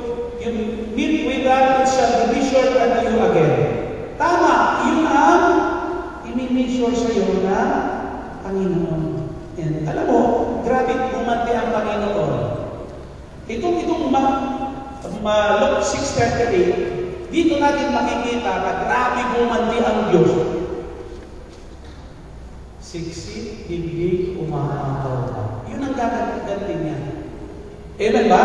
meet with that, it shall be measured unto you again. Tama, yun ang i-measure sa iyo na Panginoon. And alam mo, grabe bumati ang Panginoon. Itong Luke 6:38, dito natin makikita na grabe bumati ang Diyos. Siksik, bibig, umaataw. Yun ang gaganti niya. Amen ba?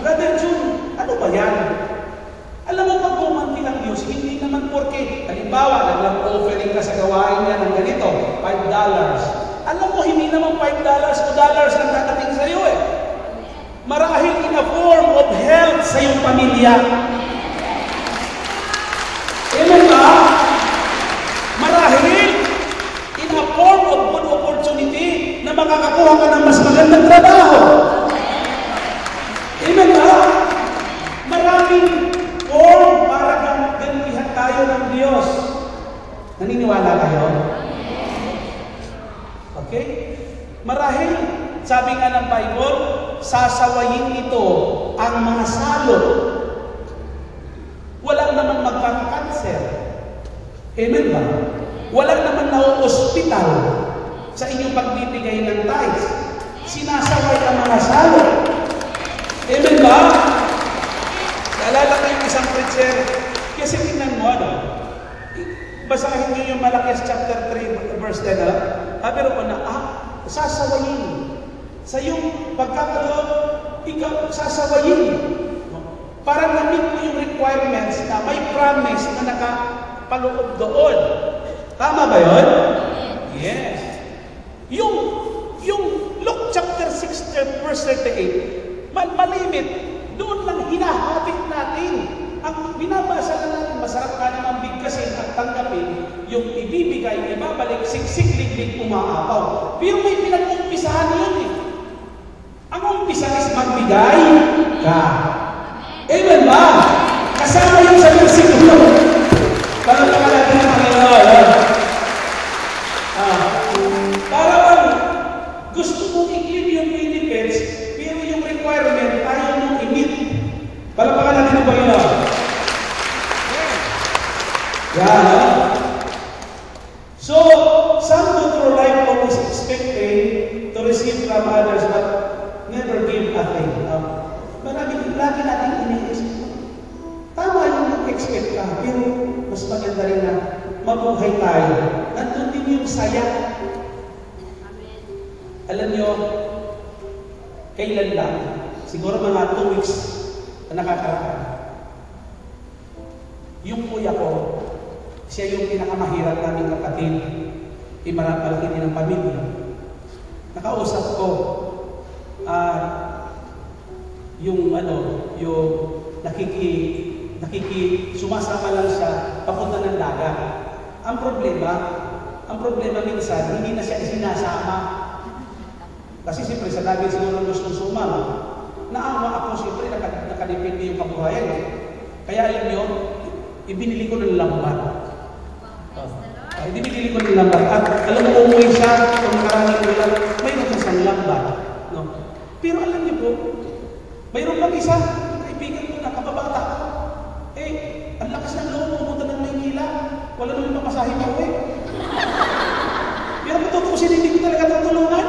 Brother June, ano ba yan? Alam mo, pag bumanti ang Diyos, hindi naman porke, halimbawa, nag-offering ka sa gawain niya ng ganito, $5. Alam mo, hindi naman $5 o dollars ang dadating sa iyo eh. Marahil in a form of health sa iyong pamilya. Amen ba? Marahil in a form of good opportunity na makakakuha ka ng mas magandang trabaho. Amen ba? Maraming form para gantihan tayo ng Diyos. Naniniwala kayo? Okay? Marahil, sabi nga ng Bible, sasawayin ito ang mga salot. Walang naman magkakakanser. Amen ba? Walang naman na-hospital sa inyong pagbibigay ng tithes. Sinasaway ang mga salot. Amen ba? Naalala ko yung isang preacher, kasi tingnan mo, basahin niyo yung Malakias chapter 3, verse 10, pero ko na, sasawayin. Sa iyong pagkakaloob, ikaw sasawayin. Para na-meet mo yung requirements na may promise na nakapaloob doon. Tama ba yun? Yes. Yung Luke chapter 6, verse 38, malimit, doon lang hinahapit natin. Ang binabasa na natin, masarap ka naman bigkasin at tanggapin, yung ibibigay, ibabalik, siksik, liglig, umaapaw. Pero may pinag-umpisahan yun eh. Ang umpisa is magbigay ka. Amen ba? Kasama yung sa versikulo. Palalaman natin ang Panginoon. Parang gusto mong i-give yung benefits, pero yung requirement ayaw mong i-meet. Palalaman natin ang Panginoon. Yan. So, some go through life always expecting to receive from others, but never give a thing. Maraming lagi natin ini-expect. Tama yung expect ka, pero mas maganda rin na mabuhay tayo. Nandun din yung saya. Alam nyo, kailan lang, siguro mga 2 weeks na nakakaraan. Yung kuya ko, siya yung pinakamahirap naming kapatid. Imarapalaki din ng pamilya. Nakausap ko, yung sumasama lang siya papunta ng dagat. Ang problema minsan, hindi na siya sinasama. Kasi siyempre sa dagat siguro gustong sumama. Naawa ako siyempre, nakadepende yung kabuhayan. Kaya alam niyo, ibinili ko ng lambat. Ibinili ko ng lambat. At alam mo, umuwi siya, kung maraming ulan, mayroon siya sa lambat. No? Pero alam niyo po, mayroon lang isa, kaibigan ko na kababata ko. Ang lakas ng loob, pumunta ng Maynila. Wala naman papasahin pa uwi. Pero matutusin, hindi ko talaga tutulungan.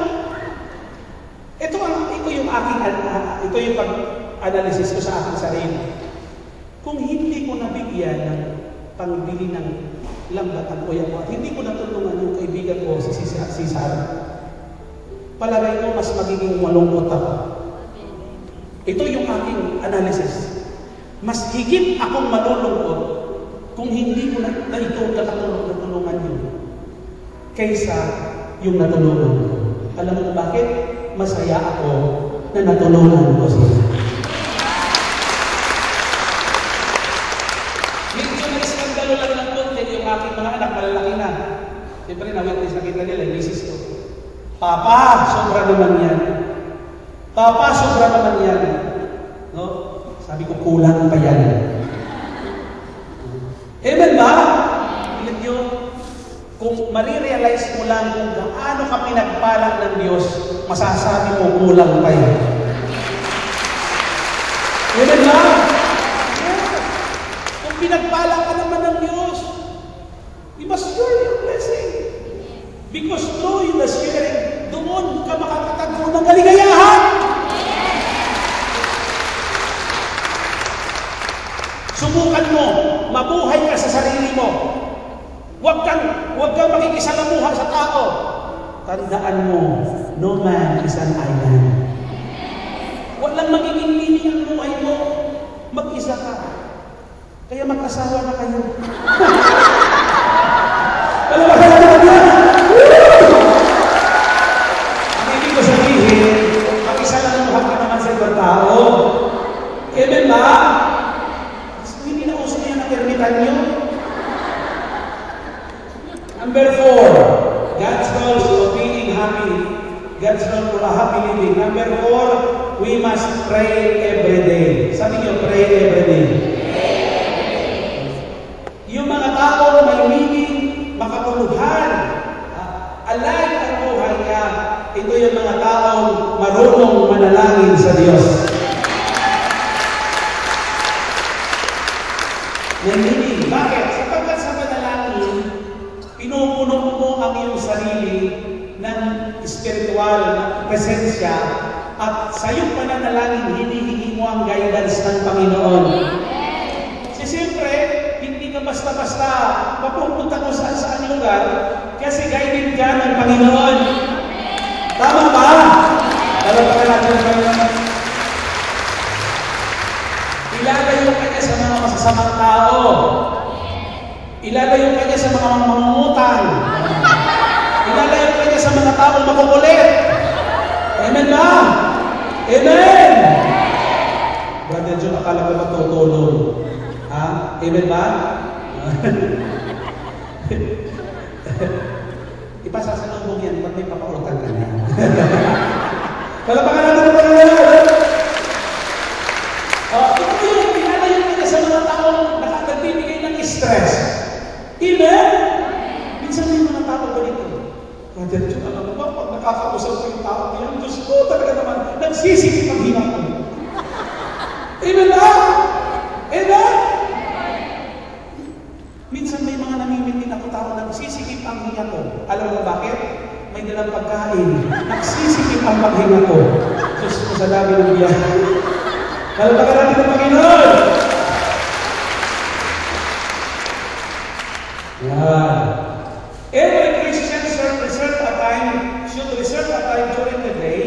Ito yung pag-analysis ko sa aking sarili. Kung hindi ko nabigyan ng pangbili ng lambat ang kuya ko at hindi ko natulungan yung kaibigan ko si Sarah, palagay ko mas magiging malungkot ako. Ito yung aking analysis. Mas higit akong malulungkot kung hindi ko na ito natulungan yun kaysa yung natulungan ko. Alam mo bakit? Masaya ako na natulungan ko siya. Medyo na iskandalo lang ng konti yung aking mga anak, malalaki na. Siyempre na-witness na kita nila, yung misis ko. Papa, sobra naman yan. Papa, sobra naman yan. No? Sabi ko, kulang pa yan. Amen ba? Alam nyo, kung marirealize mo lang kung gaano ka pinagpala ng Diyos, masasabi mo, kulang pa yan. Amen ba? Yeah. Kung pinagpala ka naman ng Diyos, you must share your blessing. Because through the sharing, doon ka makakatagpo ng kaligayahan. Subukan mo, mabuhay ka sa sarili mo. Huwag kang makikisalamuha sa tao. Tandaan mo, no man is an island. Walang magiging meaning ang buhay mo. Mag-isa ka. Kaya mag-asawa na kayo. Alam ba kayo naman yan? Ang ibig ko sabihin, mag-isalamuha ka naman sa ibang tao. Amen ba? Number 4, God's calls to being happy. God's call for a happy living. Number 4, we must pray every day. Sabi niyo, pray every day. Yung mga tao may meaning, makapuluhan, alive ang buhay niya. Ito yung mga taong marunong manalangin sa Diyos. May meaning. Bakit? Sapagkat sa panalangin, pinupuno mo ang iyong sarili ng spiritual na presensya at sa iyong pananalangin, hinihingi mo ang guidance ng Panginoon. Kasi siyempre, hindi ka basta-basta mapupunta kung saan lugar kasi guided ka ng Panginoon. Tama ba? Dalawa natin ang Panginoon. Ilalayo ka niya sa mga masasamang tao. Ilalayo ka niya sa mga mangungutang. Ilalayo ka niya sa mga taong makukulit. Amen ba? Amen! Brother John, akala ko matutulog. Ha? Amen ba? Ipasasalubong yan, ba't may papautang ka na? Palapakan natin ang Panginoon! Ito yung pinalayo ka sa mga taong nakagbibigay ng stress. Amen? Minsan may mga tao ganito. Brother John, alam mo ba, pag nakakausap ko yung tao yan, Diyos ko talaga naman, nagsisikip ang hinap ko. Amen ba? Amen? Minsan may mga namimitin ako tao na nagsisikip ang hinga ko. Alam mo bakit? May dalang pagkain. Nagsisikip ang paghinga ko. Diyos ko sa dami ng biyan. Kalatakan natin ang Panginoon! Yan. Every Christian should reserve a time during the day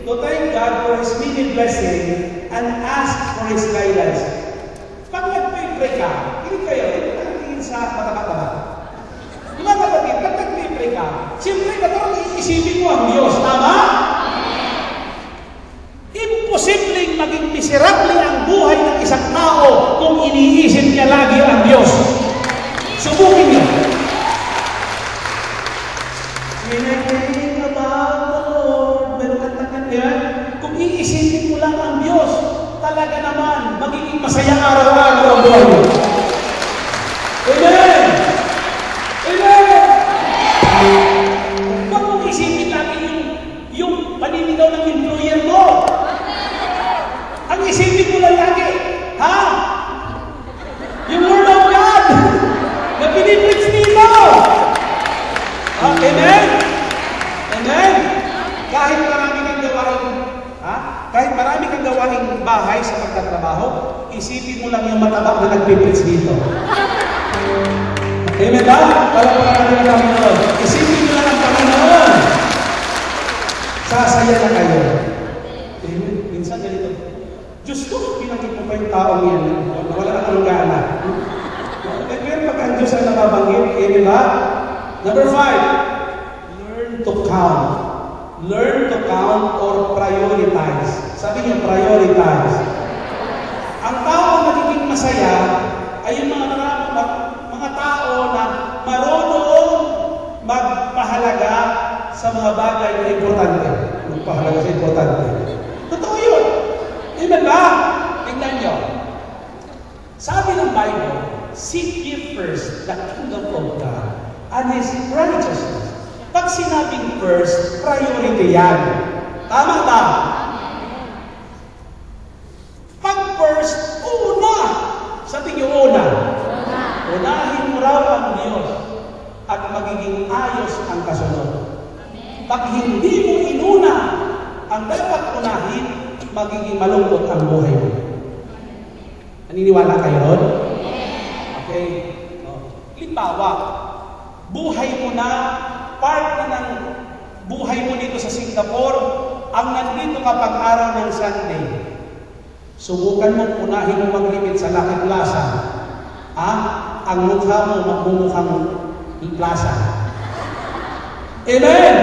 to thank God for His many blessings and ask for His guidance. Pag nag-pray ka, hindi kayo, hindi sa mataba-taba. Mga kapatid, pag nag-pray ka, siyempre na ito, iisipin mo ang Diyos. Tama? Imposibleng maging miserable ang buhay ng isang tao kung iniisip niya lagi ang Diyos. Subukin niyo. When I think about the Lord, meron kang yan, kung iisipin mo lang ang Diyos, talaga naman, magiging masaya araw-araw ang buhay mo. Amen! Amen! Huwag mong isipin lagi yung paninigaw ng employer mo. Ang isipin mo lang lagi, ha? Yung Word of God na pinipreach dito. Amen? Amen? Kahit marami kang gawain, kahit marami kang gawain bahay sa pagtatrabaho, isipin mo lang yung mataba na nagpipreach dito. Amen ba? Palapakan natin ang Panginoon. Isipin mo lang ang Panginoon. Sasaya na kayo. Amen? Minsan ganito. Diyos ko, pinagin mo pa yung taong yan. Wala na kang gana. Pero pag ang Diyos ang nababanggit, amen ba? Number 5, learn to count. Learn to count or prioritize. Sabi niyo, prioritize. Ang tao na nagiging masaya ay yung mga tao na marunong magpahalaga sa mga bagay na importante. Magpahalaga sa importante. Totoo yun. Amen ba? Tingnan niyo. Sabi ng Bible, seek ye first the kingdom of God and His righteousness. Pag sinabing first, priority yan. Tama ba? Pag first, una. Sabi niyo una. Unahin mo raw ang Diyos at magiging ayos ang kasunod. Pag hindi mo inuna ang dapat unahin, magiging malungkot ang buhay mo. Naniniwala kayo ron? Okay. Limbawa, buhay mo na, part na ng buhay mo dito sa Singapore, ang nandito ka pag-araw ng Sunday. Subukan mong unahin mo maglimit sa Lucky Plaza. Ang mukha mo magmumukhang plaza. Amen!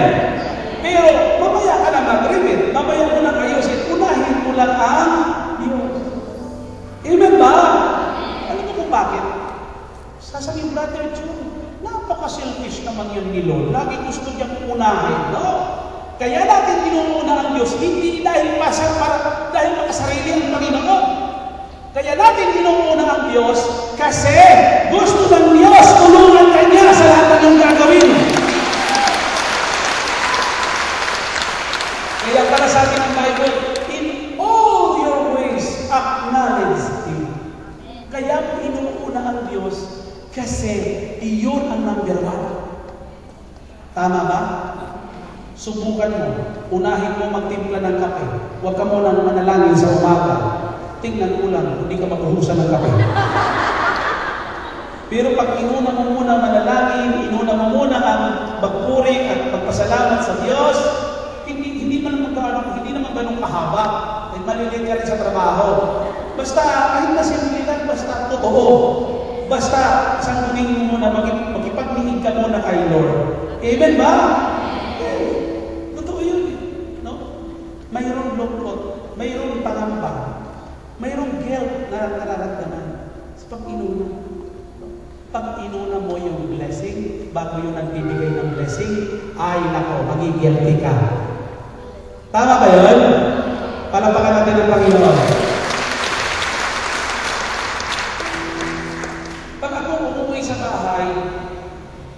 Pero mamaya ka na mag-limit, mamaya mo lang ayusin, unahin mo lang ang Diyos. Amen ba? Alam mo kung bakit? Sasabihin, Brother John, napaka-selfish naman yan ni Lord. Lagi gusto niyang unahin, no? Kaya natin inuuna ang Diyos, hindi dahil dahil makasarili ang Panginoon. Kaya natin inuuna ang Diyos kasi gusto ng Diyos tulungan ka niya sa lahat ng iyong gagawin. Kaya pala sabi ng Bible, in all your ways, acknowledge Him. Kaya mo inuuna ang Diyos kasi iyon ang number 1. Tama ba? Subukan mo. Unahin mo magtimpla ng kape. Huwag ka munang manalangin sa umaga. Tingnan mo lang, hindi ka maghuhusan ng kape. Pero pag inuna mo muna manalangin, inuna mo muna ang magpuri at magpasalamat sa Diyos, hindi naman ganun kahaba. Ay maliliit ka rin sa trabaho. Basta, kahit na simple lang, basta totoo. Basta, isang tumingin mo muna, magipagtingin ka muna kay Lord. Amen ba? Totoo yun. No? Mayroong lungkot, mayroong pangamba, mayroong guilt na nararamdaman sa pag-inuna. Pag inuna mo yung blessing, bago yung nagbibigay ng blessing, ay nako, magigilty ka. Tama ba yun? Palapakan natin ang Panginoon. Pag ako umuwi sa bahay,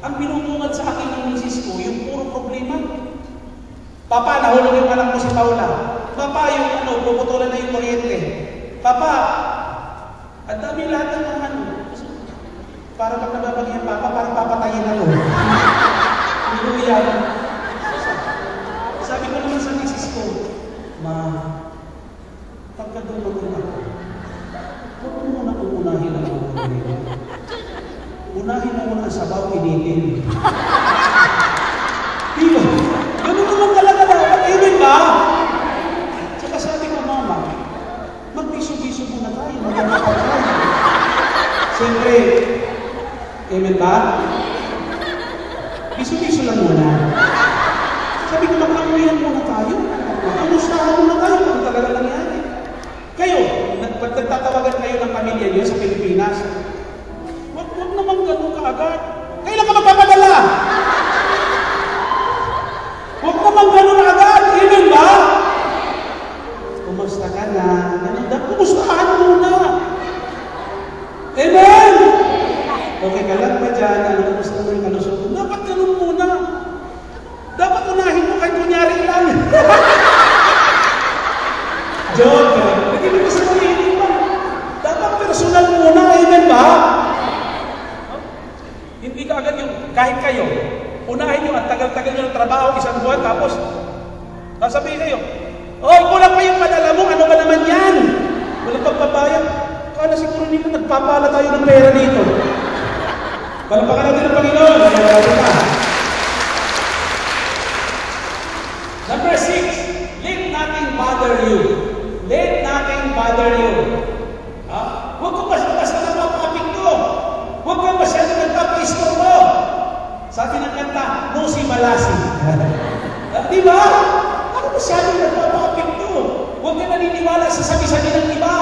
ang pinutungad sa akin ng misis ko, yung puro problema. Papa, nahulog yung anak ko si Paula. Papa, yung puputulan na yung kuryente. Papa, ang dami lahat ng mga para pag nababagyan Papa, parang papatayin ako. Hindi yan. Sabi ko naman sa misis ko, Ma, pagkadumagon ako, huwag mo muna uunahin ang uunahin. Unahin mo muna ang sabaw, initin. Diba? Ganun naman talaga dapat. Amen ba? Saka sabi ko, Mama, magbiso-biso muna tayo. Maganda pa tayo. Siyempre, amen ba? Biso-biso lang muna. Sabi ko, magkamuyan muna tayo. Magkamustahan muna tayo kung talaga nangyari. Kayo, nagtatawagan kayo ng pamilya niyo sa Pilipinas. Huwag naman ganun kaagad. Kailan ka magpapadala? Huwag naman ganun agad. Amen ba? Kumusta ka na? Kumustahan muna. Amen! Okay ka lang ba dyan? Ano gusto mo yung kalusot? Dapat ganun muna. Dapat unahin mo kahit kunyari lang. Joke. Hindi ko sa sarili mo. Dapat personal muna. Amen ba? Hindi ka agad yung, kahit kayo, unahin nyo, ang tagal-tagal nyo ng trabaho, isang buwan, tapos, sasabihin kayo, kulang pa yung padala mo, ano ba naman yan? Walang pagbabayad. Kala siguro nila nagpapala tayo ng pera dito. Palapakan natin ang Panginoon. Number 6, let nothing bother you. Let nothing bother you. Huwag ka basta nagpapapikto. Huwag ka masyado nagpapaistorbo. Sabi ng kanta, no si malasi. Di ba? Ako masyado nagpapapikto. Huwag ka naniniwala sa sabi-sabi ng iba.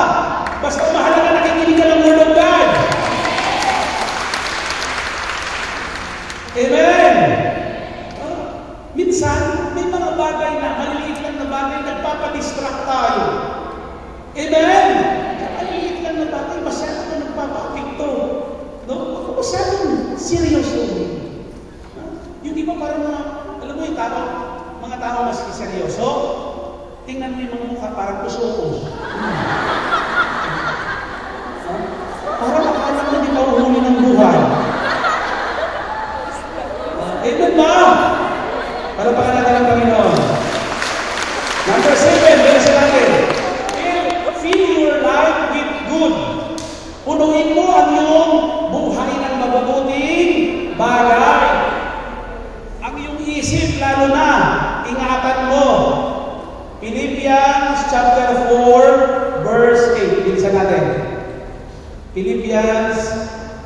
Basta mahalaga nakikinig ka ng Word of God. Amen! Minsan, may mga bagay na, maliliit lang na bagay, nagpapadistract tayo. Amen! Maliliit lang na bagay, masyado na nagpapapikto. No? Ako masyadong seryoso. Yung iba parang mga, alam mo yung tao, mga tao mas seryoso, tingnan mo yung mga mukha parang kusukos. Parang akala mo hindi ka uhuli ng buhay. Amen ba? Palapakan natin ang Panginoon. Number 7, verse natin. Fill your life with good. Punuin mo ang iyong buhay ng mabubuting bagay. Ang iyong isip, lalo na, ingatan mo. Philippians chapter 4, verse 8. Bilisan natin. Philippians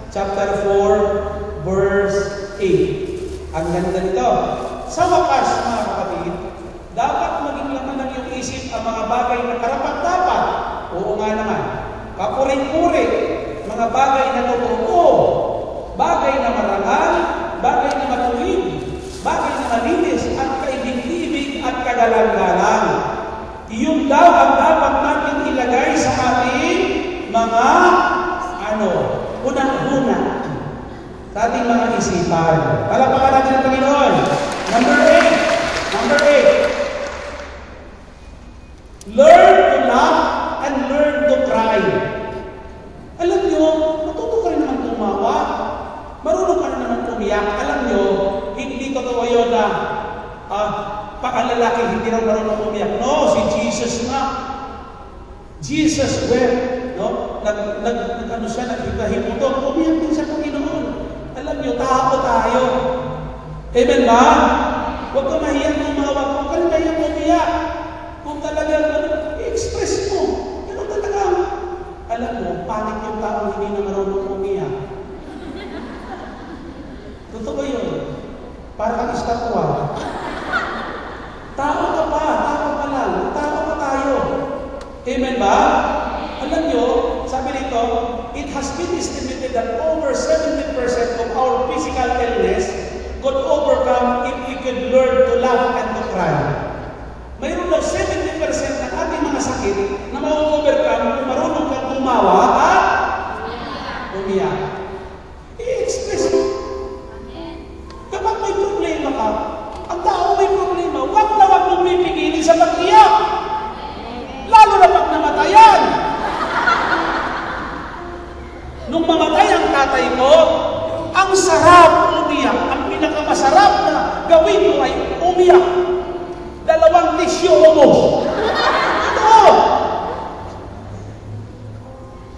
chapter 4, verse 8. Ang ganda nito. Sa wakas, mga kapatid, dapat maging laman ng iyong isip ang mga bagay na karapat-dapat. Oo nga naman. Kapuring-puri, mga bagay na totoo, bagay na marangal, bagay na matuwid, bagay na malinis, at kaibig-ibig at kagalang-galang. Iyon daw ang dapat natin ilagay sa ating mga unang-una sa ating mga isipan. Palapakan natin ang Panginoon. Number 8. Learn to laugh and learn to cry. Alam nyo, matuto ka rin naman tumawa. Marunong ka rin naman tumiyak. Alam nyo, hindi totoo yun na pag ang lalaki hindi raw marunong tumiyak. No, si Jesus nga. Jesus wept. No? Nag-higahimutok. Umiyak din sa Panginoon. Alam niyo, tao tayo. Amen ba? Huwag ka mahiyang tumawag. Huwag ka mahiyang umiyak. Kung talagang i-express mo. Ano talaga? Alam mo, panik yung tao hindi na marunong umiyak. Totoo yun. Para kang estatwa. Tao ka pa lang. Tao pa tayo. Amen ba? Alam nyo, sabi nito, it has been estimated that over 70% of our physical illness could overcome if we could learn to laugh and to cry. Mayroon daw 70% ng ating mga sakit na ma-overcome kung marunong kang tumawa at umiyak. I-express mo. Kapag may problema ka, ang tao may problema, huwag mong pipigilin sa pag-iyak. Lalo na pag namatayan. Nung mamatay ang tatay ko, ang sarap umiyak. Ang pinakamasarap na gawin mo ay umiyak. 2 tisyo mo. Ito.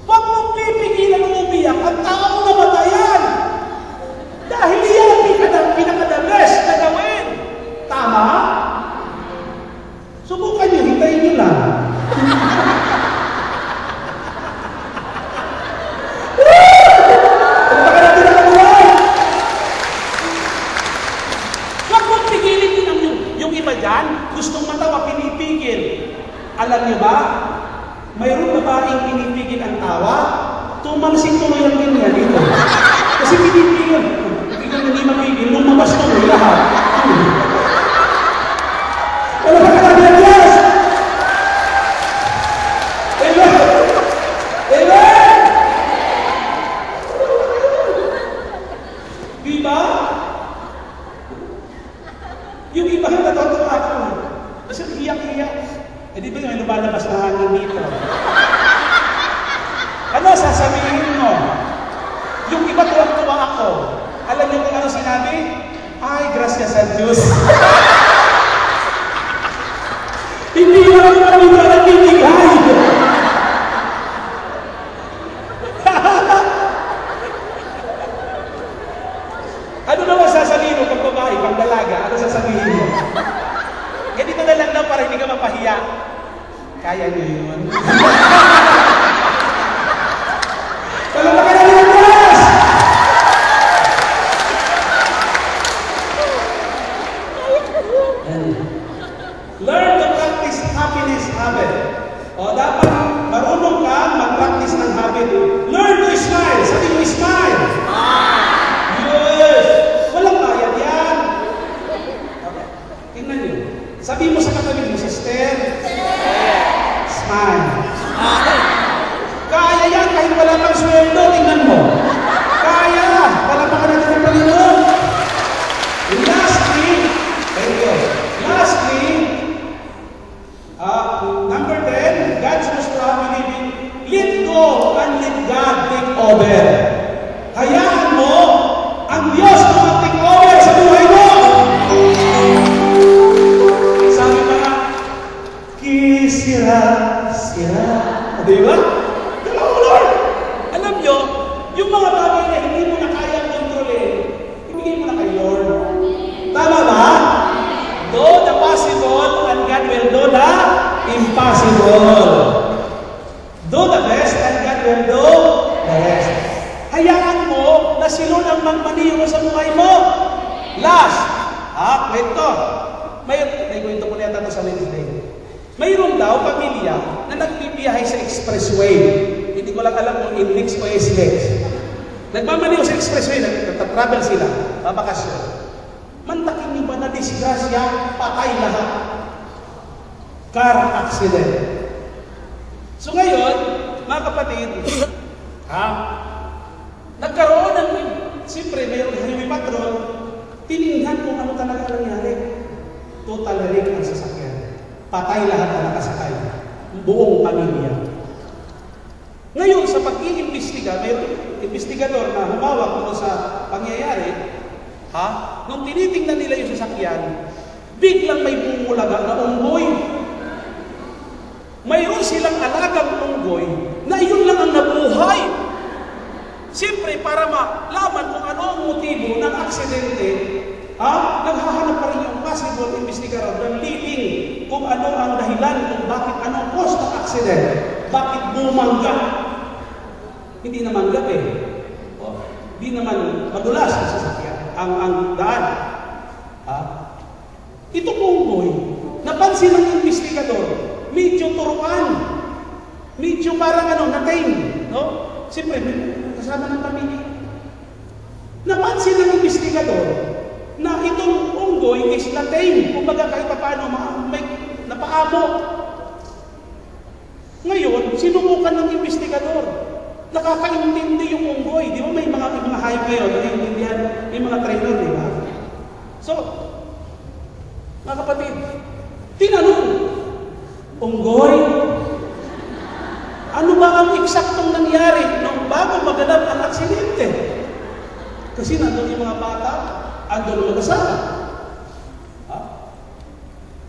Huwag mong pipigilan umiyak ang taong namatayan. Dahil yan ang pinaka-the best na gawin. Tama? Subukan nyo, hintayin nyo lang. Gustong matawa, pinipigil. Alam niyo ba? Mayroong babaeng pinipigil ang tawa, tumalsik tuloy ang ganyan dito. Kasi pinipigil. Hindi mapigil, lumabas tuloy lahat. Ano ba ka na Diyos? Amen! Amen! Diba? Yung iba na natutuwa ako. Kasi iyak-iyak. Eh di ba may lumalabas na hangin dito? Ano sasabihin mo? Yung iba tuwang-tuwa ako. Alam niyo kung ano sinabi? Ay, gracias a Diyos. Hindi naman kami na nagbibigay. Ano naman sasabihin mo pag babae, pag dalaga? Ano sasabihin mo? Ganito na lang daw para hindi ka mapahiya. Kaya niyo yun. Palalakan na ng Diyos! Learn to practice happiness habit. O dapat marunong ka mag-practice ng habit. Learn to smile. Sabi mo, smile. Yes! Walang bayad yan. Okay. Tingnan niyo. Sabi mo sa katabi mo, sister, smile. Kaya yan kahit wala pang sweldo, tingnan mo. Kaya, wala pa ka natin ng Panginoon. Lastly, thank you. Lastly, number 10, God's most happy living. Let go and let God take over. Hayaan mo ang Diyos na mag-take over sa buhay mo. Sabi pa nga, kisira. Di ba? Hello, Lord! Alam nyo, yung mga bagay na hindi mo na kayang kontrolin, ibigay mo na kay Lord. Tama ba? Do the possible and God will do the impossible. Do the best and God will do the rest. Hayaan mo na si Lord ang magmaniho sa buhay mo. Last, kwento. May kwento ko na yata sa Wednesday. Mayroon daw pamilya na nagbibiyahe sa expressway. Hindi ko lang alam kung Inlex o SLEX. Nagmamaniho sa expressway, nagtatravel sila, babakasyon. Mantakin niyo ba na disgrasya, patay lahat? Car accident. So ngayon, mga kapatid, nagkaroon ng, siyempre, mayroon highway patrol, tiningnan kung ano talaga nangyari. Total wreck ang sasakyan. Patay lahat ang nakasakay. Buong pamilya. Ngayon, sa pag-iimbestiga, mayroong investigador na humawak doon sa pangyayari, nung tinitingnan nila yung sasakyan, biglang may bumulaga na unggoy. Mayroon silang alagang unggoy na iyon lang ang nabuhay. Siyempre, para malaman kung ano ang motibo ng aksidente, naghahanap pa rin yung possible investigator ng leading kung ano ang dahilan, kung bakit, anong cause ng accident, bakit bumangga. Hindi naman gabi. Hindi naman madulas ang sasakyan, ang daan. Ito pong napansin ng investigador, medyo turuan, medyo parang na-tame, no? Siyempre, kasama ng pamilya. Napansin ng investigador na itong unggoy is na-tame, kumbaga kahit paano may napaamo. Ngayon, sinubukan ng investigador. Nakakaintindi yung unggoy. Di ba may mga hayop ngayon, naiintindihan, may mga trainer, di ba? So, mga kapatid, tinanong, unggoy, ano ba ang eksaktong nangyari nung bago maganap ang aksidente? Kasi nandun yung mga bata, andun ang mag-asawa.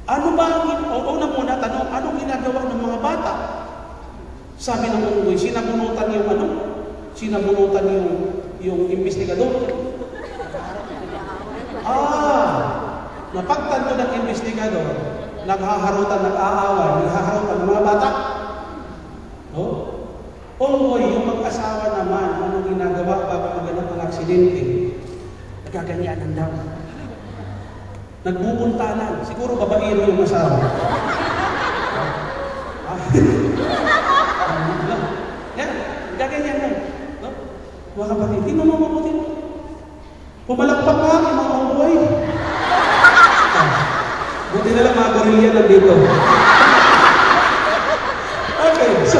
Ano ba una muna tanong, anong ginagawa ng mga bata? Sabi ng unggoy, sinabunutan yung investigador. Napagtanto ng investigador, naghaharutan ng mga bata. Unggoy, yung mag-asawa naman, anong ginagawa bago maganap ang aksidente? Nagaganyanan daw. Nagbubuntanan. Siguro babaero yung asawa. Yan, gaganyanan. Mga kapatid, hindi naman mabuti mo. Pumalakpak ka, yung mga unggoy. Buti na lang mga gorilya nandito. Okay, so,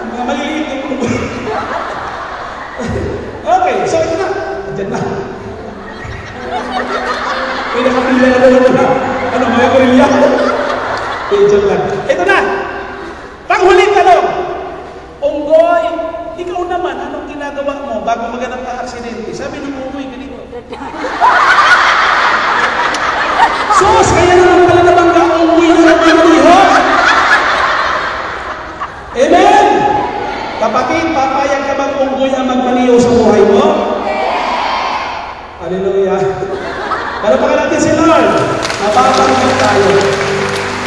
mga maliliit yung unggoy. Okay, so ito na. Diyan na. May nakapilya na doon na. Ano, mga gorilya? Diyan lang. Ito na. Panghuling tanong. Unggoy, ikaw naman, anong ginagawa mo bago maganap ang aksidente? Sabi ng unggoy, ganito. Sus, kaya naman pala nabangga ang unggoy na nagpinulihon. Amen! Kapatid, papayag ka bang unggoy ang magmaliw sa buhay mo? Hallelujah! Palapakan natin si Lord. Napapagod tayo.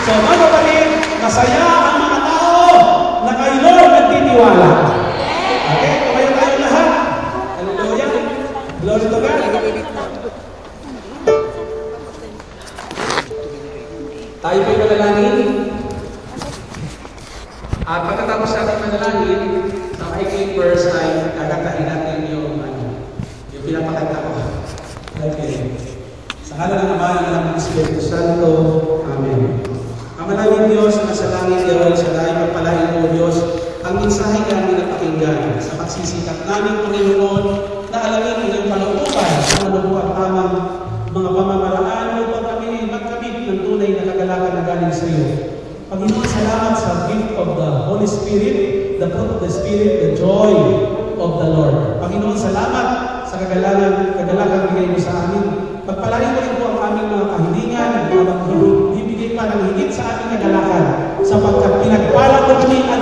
So, mga kapatid, masaya ang mga tao na kay Lord nagtitiwala. Okay? Kumayo tayo lahat. Hallelujah! Glory to God. Tayo po'y manalangin. At pagkatapos natin manalangin, sa maikling verse ay kakantahin natin yung pinapakanta ko. Okay. Sa ngalan ng Ama, ng Anak ng Espiritu Santo. Amen. Amalangin Diyos na sa langit, Yahweh, sa dahil pagpalain mo, Diyos, ang mensahe namin napakinggan sa pagsisikap namin, Panginoon, na alamin ang iyong kalooban sa manubuang tamang mga pamamaraan upang kami magkamit ng tunay na kagalakan na galing sa iyo. Panginoon, salamat sa gift of the Holy Spirit, the fruit of the Spirit, the joy of the Lord. Panginoon, salamat sa kagalakan bigay mo sa amin. Pagpalain mo rin po ang aming mga kahilingan, bibigay pa ng higit sa aming kagalakan, sapagkat pinagpalang mo kami at